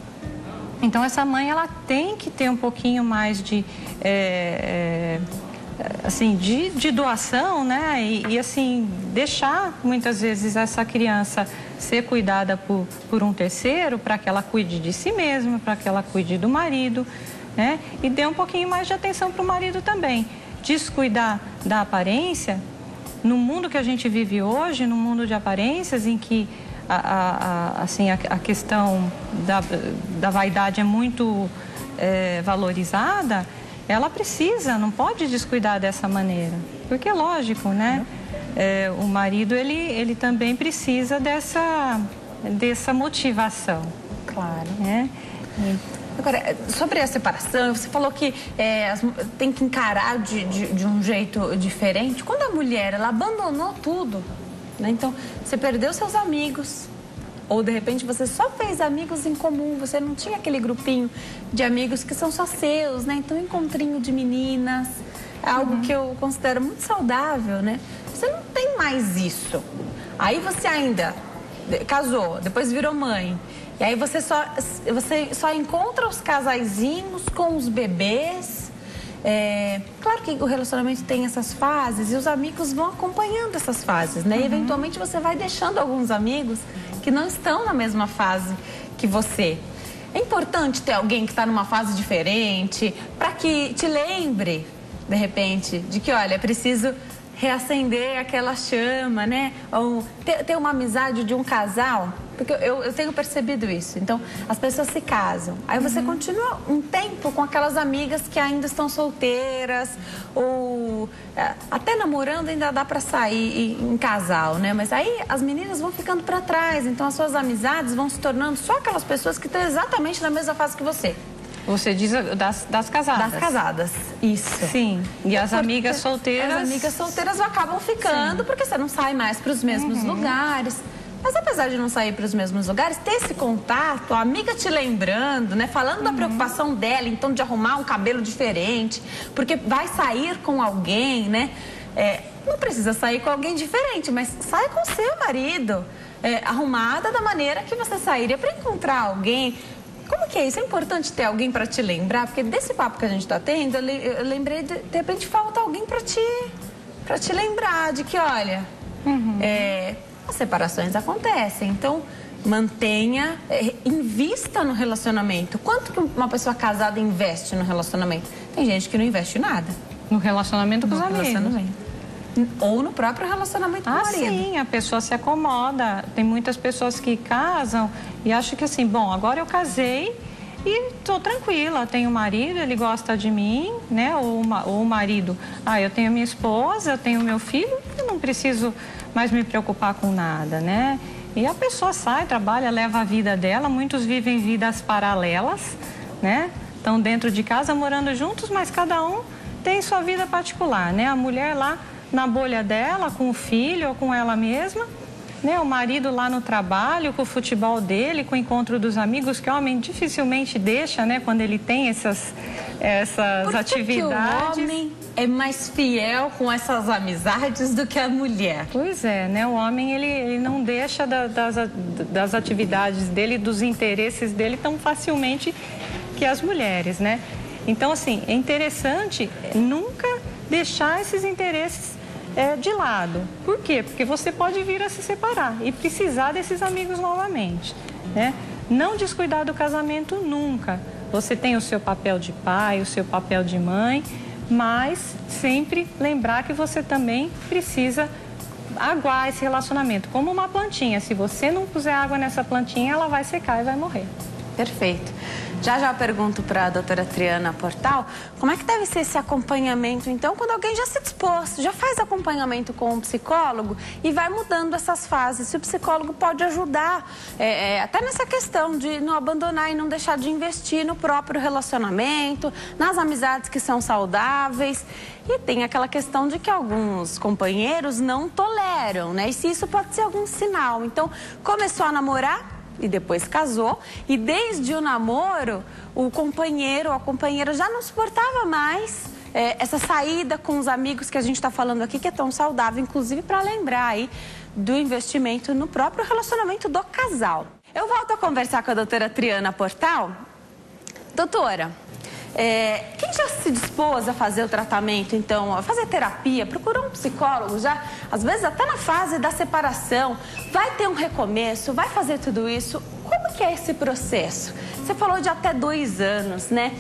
Então essa mãe, ela tem que ter um pouquinho mais de doação, né? E assim, deixar muitas vezes essa criança ser cuidada por um terceiro, para que ela cuide de si mesma, para que ela cuide do marido, né? E dê um pouquinho mais de atenção para o marido também. Descuidar da aparência, no mundo que a gente vive hoje, no mundo de aparências, em que a questão da vaidade é muito valorizada, ela não pode descuidar dessa maneira. Porque é lógico, né? O marido, ele também precisa dessa motivação. Claro. Né? Agora, sobre a separação, você falou que tem que encarar de um jeito diferente. Quando a mulher, ela abandonou tudo, né? Então, você perdeu seus amigos, ou de repente você só fez amigos em comum, você não tinha aquele grupinho de amigos que são só seus, né? Então, encontrinho de meninas, é algo que eu considero muito saudável, né? Você não tem mais isso. Aí você ainda casou, depois virou mãe. E aí você só encontra os casaizinhos com os bebês. Claro que o relacionamento tem essas fases e os amigos vão acompanhando essas fases, né? E eventualmente você vai deixando alguns amigos que não estão na mesma fase que você. É importante ter alguém que está numa fase diferente para que te lembre, de repente, de que, olha, é preciso reacender aquela chama, né? Ou ter uma amizade de um casal. Porque eu tenho percebido isso. Então, as pessoas se casam. Aí você continua um tempo com aquelas amigas que ainda estão solteiras ou até namorando ainda dá para sair em casal, né? Mas aí as meninas vão ficando para trás. Então, as suas amizades vão se tornando só aquelas pessoas que estão exatamente na mesma fase que você. Você diz das casadas? Das casadas, isso. Sim, e as amigas solteiras... As amigas solteiras acabam ficando, sim, porque você não sai mais para os mesmos lugares. Mas apesar de não sair para os mesmos lugares, ter esse contato, a amiga te lembrando, né? Falando da preocupação dela, então, de arrumar um cabelo diferente, porque vai sair com alguém, né? Não precisa sair com alguém diferente, mas sai com seu marido, arrumada da maneira que você sairia para encontrar alguém. Como que é isso? É importante ter alguém para te lembrar? Porque desse papo que a gente está tendo, eu lembrei, de repente, falta alguém para te lembrar de que, olha, as separações acontecem. Então, mantenha, invista no relacionamento. Quanto que uma pessoa casada investe no relacionamento? Tem gente que não investe nada. No relacionamento com os amigos. Ou no próprio relacionamento com o marido. Sim, a pessoa se acomoda. Tem muitas pessoas que casam e acham que assim, bom, agora eu casei e estou tranquila, tenho um marido, ele gosta de mim, né? Ou o marido, eu tenho minha esposa, eu tenho meu filho, eu não preciso mais me preocupar com nada, né? E a pessoa sai, trabalha, leva a vida dela, muitos vivem vidas paralelas, né? Estão dentro de casa morando juntos, mas cada um tem sua vida particular, né? A mulher lá na bolha dela, com o filho ou com ela mesma, né? O marido lá no trabalho, com o futebol dele, com o encontro dos amigos, que o homem dificilmente deixa, né? Quando ele tem essas atividades. Que o homem é mais fiel com essas amizades do que a mulher. Pois é, né? O homem, ele não deixa das atividades dele, dos interesses dele tão facilmente que as mulheres, né? Então, assim, é interessante nunca deixar esses interesses de lado. Por quê? Porque você pode vir a se separar e precisar desses amigos novamente, né? Não descuidar do casamento nunca. Você tem o seu papel de pai, o seu papel de mãe, mas sempre lembrar que você também precisa aguar esse relacionamento. Como uma plantinha, se você não puser água nessa plantinha, ela vai secar e vai morrer. Perfeito. Já eu pergunto para a doutora Triana Portal, como é que deve ser esse acompanhamento, então, quando alguém já se dispôs, já faz acompanhamento com um psicólogo e vai mudando essas fases, se o psicólogo pode ajudar, até nessa questão de não abandonar e não deixar de investir no próprio relacionamento, nas amizades que são saudáveis. E tem aquela questão de que alguns companheiros não toleram, né? E se isso pode ser algum sinal. Então, começou a namorar e depois casou, e desde o namoro, o companheiro ou a companheira já não suportava mais essa saída com os amigos que a gente está falando aqui, que é tão saudável, inclusive para lembrar aí do investimento no próprio relacionamento do casal. Eu volto a conversar com a doutora Triana Portal. Doutora, quem já se dispôs a fazer o tratamento, então, a fazer terapia, procurou um psicólogo já, às vezes até na fase da separação, vai ter um recomeço, vai fazer tudo isso, como que é esse processo? Você falou de até 2 anos, né?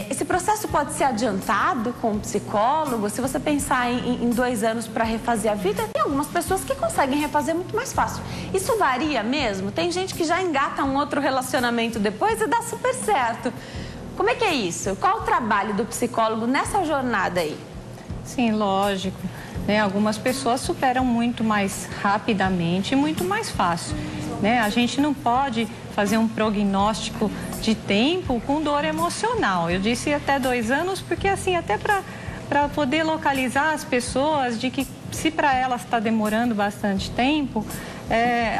Esse processo pode ser adiantado com o psicólogo? Se você pensar em 2 anos para refazer a vida, tem algumas pessoas que conseguem refazer muito mais fácil. Isso varia mesmo? Tem gente que já engata um outro relacionamento depois e dá super certo. Como é que é isso? Qual o trabalho do psicólogo nessa jornada aí? Sim, lógico, né? Algumas pessoas superam muito mais rapidamente e muito mais fácil, né? A gente não pode fazer um prognóstico de tempo com dor emocional. Eu disse até 2 anos porque, assim, até para poder localizar as pessoas de que se para elas está demorando bastante tempo,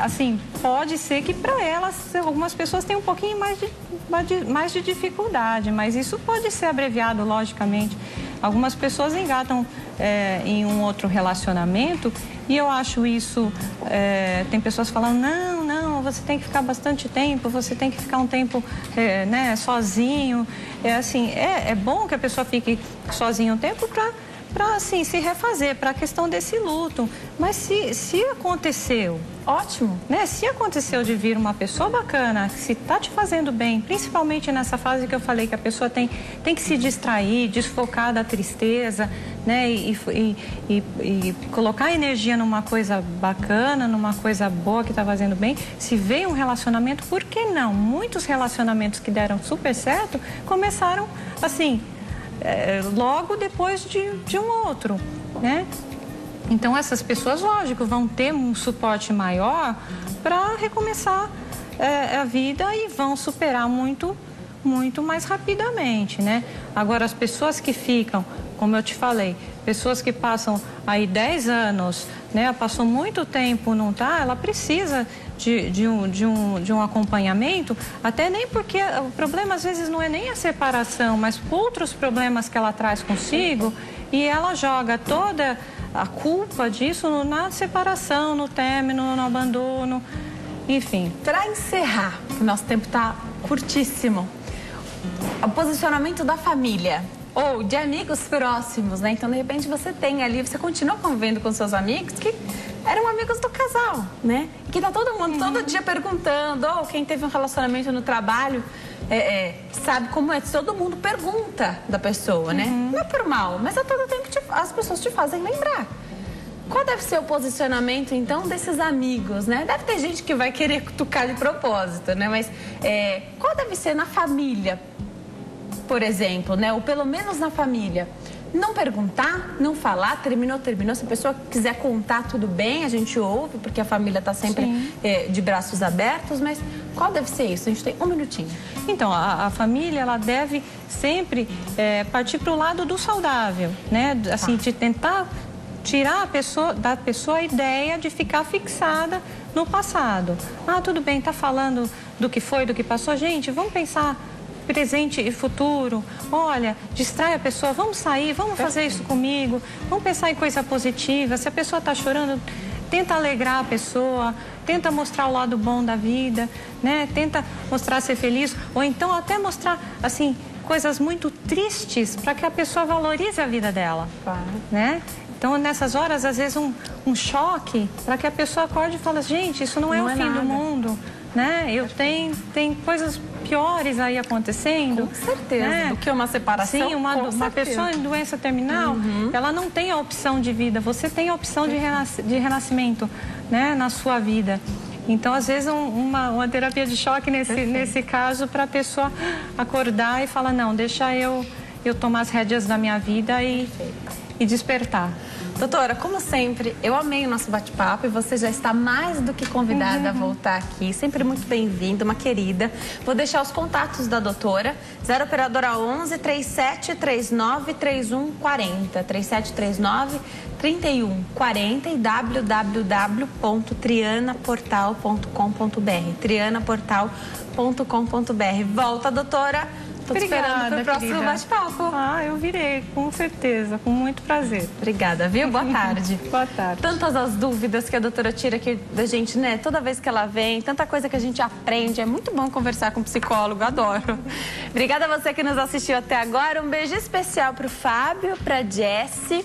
assim, pode ser que para elas, algumas pessoas têm um pouquinho mais de dificuldade, mas isso pode ser abreviado, logicamente. Algumas pessoas engatam em um outro relacionamento e eu acho isso, tem pessoas falando, não, você tem que ficar bastante tempo, você tem que ficar um tempo sozinho. É bom que a pessoa fique sozinha um tempo para assim, se refazer, para a questão desse luto. Mas se aconteceu, ótimo, né? Se aconteceu de vir uma pessoa bacana, se está te fazendo bem, principalmente nessa fase que eu falei, que a pessoa tem que se distrair, desfocar da tristeza, né? E colocar energia numa coisa bacana, numa coisa boa que está fazendo bem. Se veio um relacionamento, por que não? Muitos relacionamentos que deram super certo começaram assim, logo depois de um outro, né? Então, essas pessoas, lógico, vão ter um suporte maior para recomeçar a vida e vão superar muito mais rapidamente, né? Agora, as pessoas que ficam, como eu te falei, pessoas que passam aí 10 anos, né? Passou muito tempo, não tá? Ela precisa de um acompanhamento, até nem porque o problema às vezes não é nem a separação, mas outros problemas que ela traz consigo e ela joga toda a culpa disso na separação, no término, no abandono, enfim. Para encerrar, o nosso tempo está curtíssimo, o posicionamento da família ou de amigos próximos, né? Então, de repente, você tem ali, você continua convivendo com seus amigos que eram amigos do casal, né? Que tá todo mundo todo dia perguntando, ou quem teve um relacionamento no trabalho sabe como é, todo mundo pergunta da pessoa, né? Não é por mal, mas a todo tempo as pessoas te fazem lembrar. Qual deve ser o posicionamento, então, desses amigos, né? Deve ter gente que vai querer cutucar de propósito, né? Mas qual deve ser na família, por exemplo, né? Ou pelo menos na família. Não perguntar, não falar, terminou. Se a pessoa quiser contar, tudo bem, a gente ouve, porque a família está sempre de braços abertos, mas qual deve ser isso? A gente tem um minutinho. Então, a família, ela deve sempre partir para o lado do saudável, né? Assim, de tentar tirar da pessoa a ideia de ficar fixada no passado. Ah, tudo bem, tá falando do que foi, do que passou. Gente, vamos pensar presente e futuro. Olha, distrai a pessoa, vamos sair, vamos fazer isso comigo, vamos pensar em coisa positiva. Se a pessoa está chorando, tenta alegrar a pessoa, tenta mostrar o lado bom da vida, né? Tenta mostrar ser feliz, ou então até mostrar, assim, coisas muito tristes para que a pessoa valorize a vida dela, né? Então, nessas horas, às vezes, um choque para que a pessoa acorde e fale, gente, isso não é o fim do mundo, né? Tem coisas piores aí acontecendo. Com certeza, né? Do que uma separação. Sim, uma pessoa em doença terminal, ela não tem a opção de vida, você tem a opção de renascimento, né, na sua vida. Então, às vezes, uma terapia de choque nesse caso, para a pessoa acordar e falar, não, deixa eu tomar as rédeas da minha vida e despertar. Doutora, como sempre, eu amei o nosso bate-papo e você já está mais do que convidada a voltar aqui. Sempre muito bem-vinda, uma querida. Vou deixar os contatos da doutora. 0 operadora 11 3739 3140. 3739 3140 e www.trianaportal.com.br. trianaportal.com.br. Volta, doutora. Tô esperando pro próximo bate-papo. Ah, eu virei, com certeza, com muito prazer. Obrigada, viu? Boa tarde. Boa tarde. Tantas as dúvidas que a doutora tira aqui da gente, né? Toda vez que ela vem, tanta coisa que a gente aprende. É muito bom conversar com um psicólogo, adoro. Obrigada a você que nos assistiu até agora. Um beijo especial pro Fábio, pra Jessie,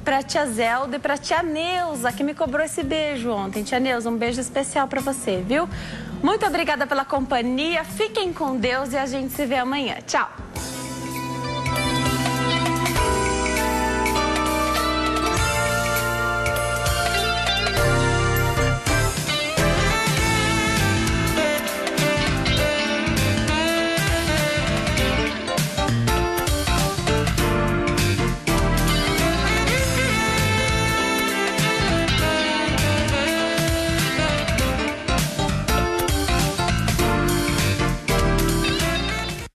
pra tia Zelda e pra tia Neuza, que me cobrou esse beijo ontem. Tia Neuza, um beijo especial pra você, viu? Muito obrigada pela companhia. Fiquem com Deus e a gente se vê amanhã. Tchau!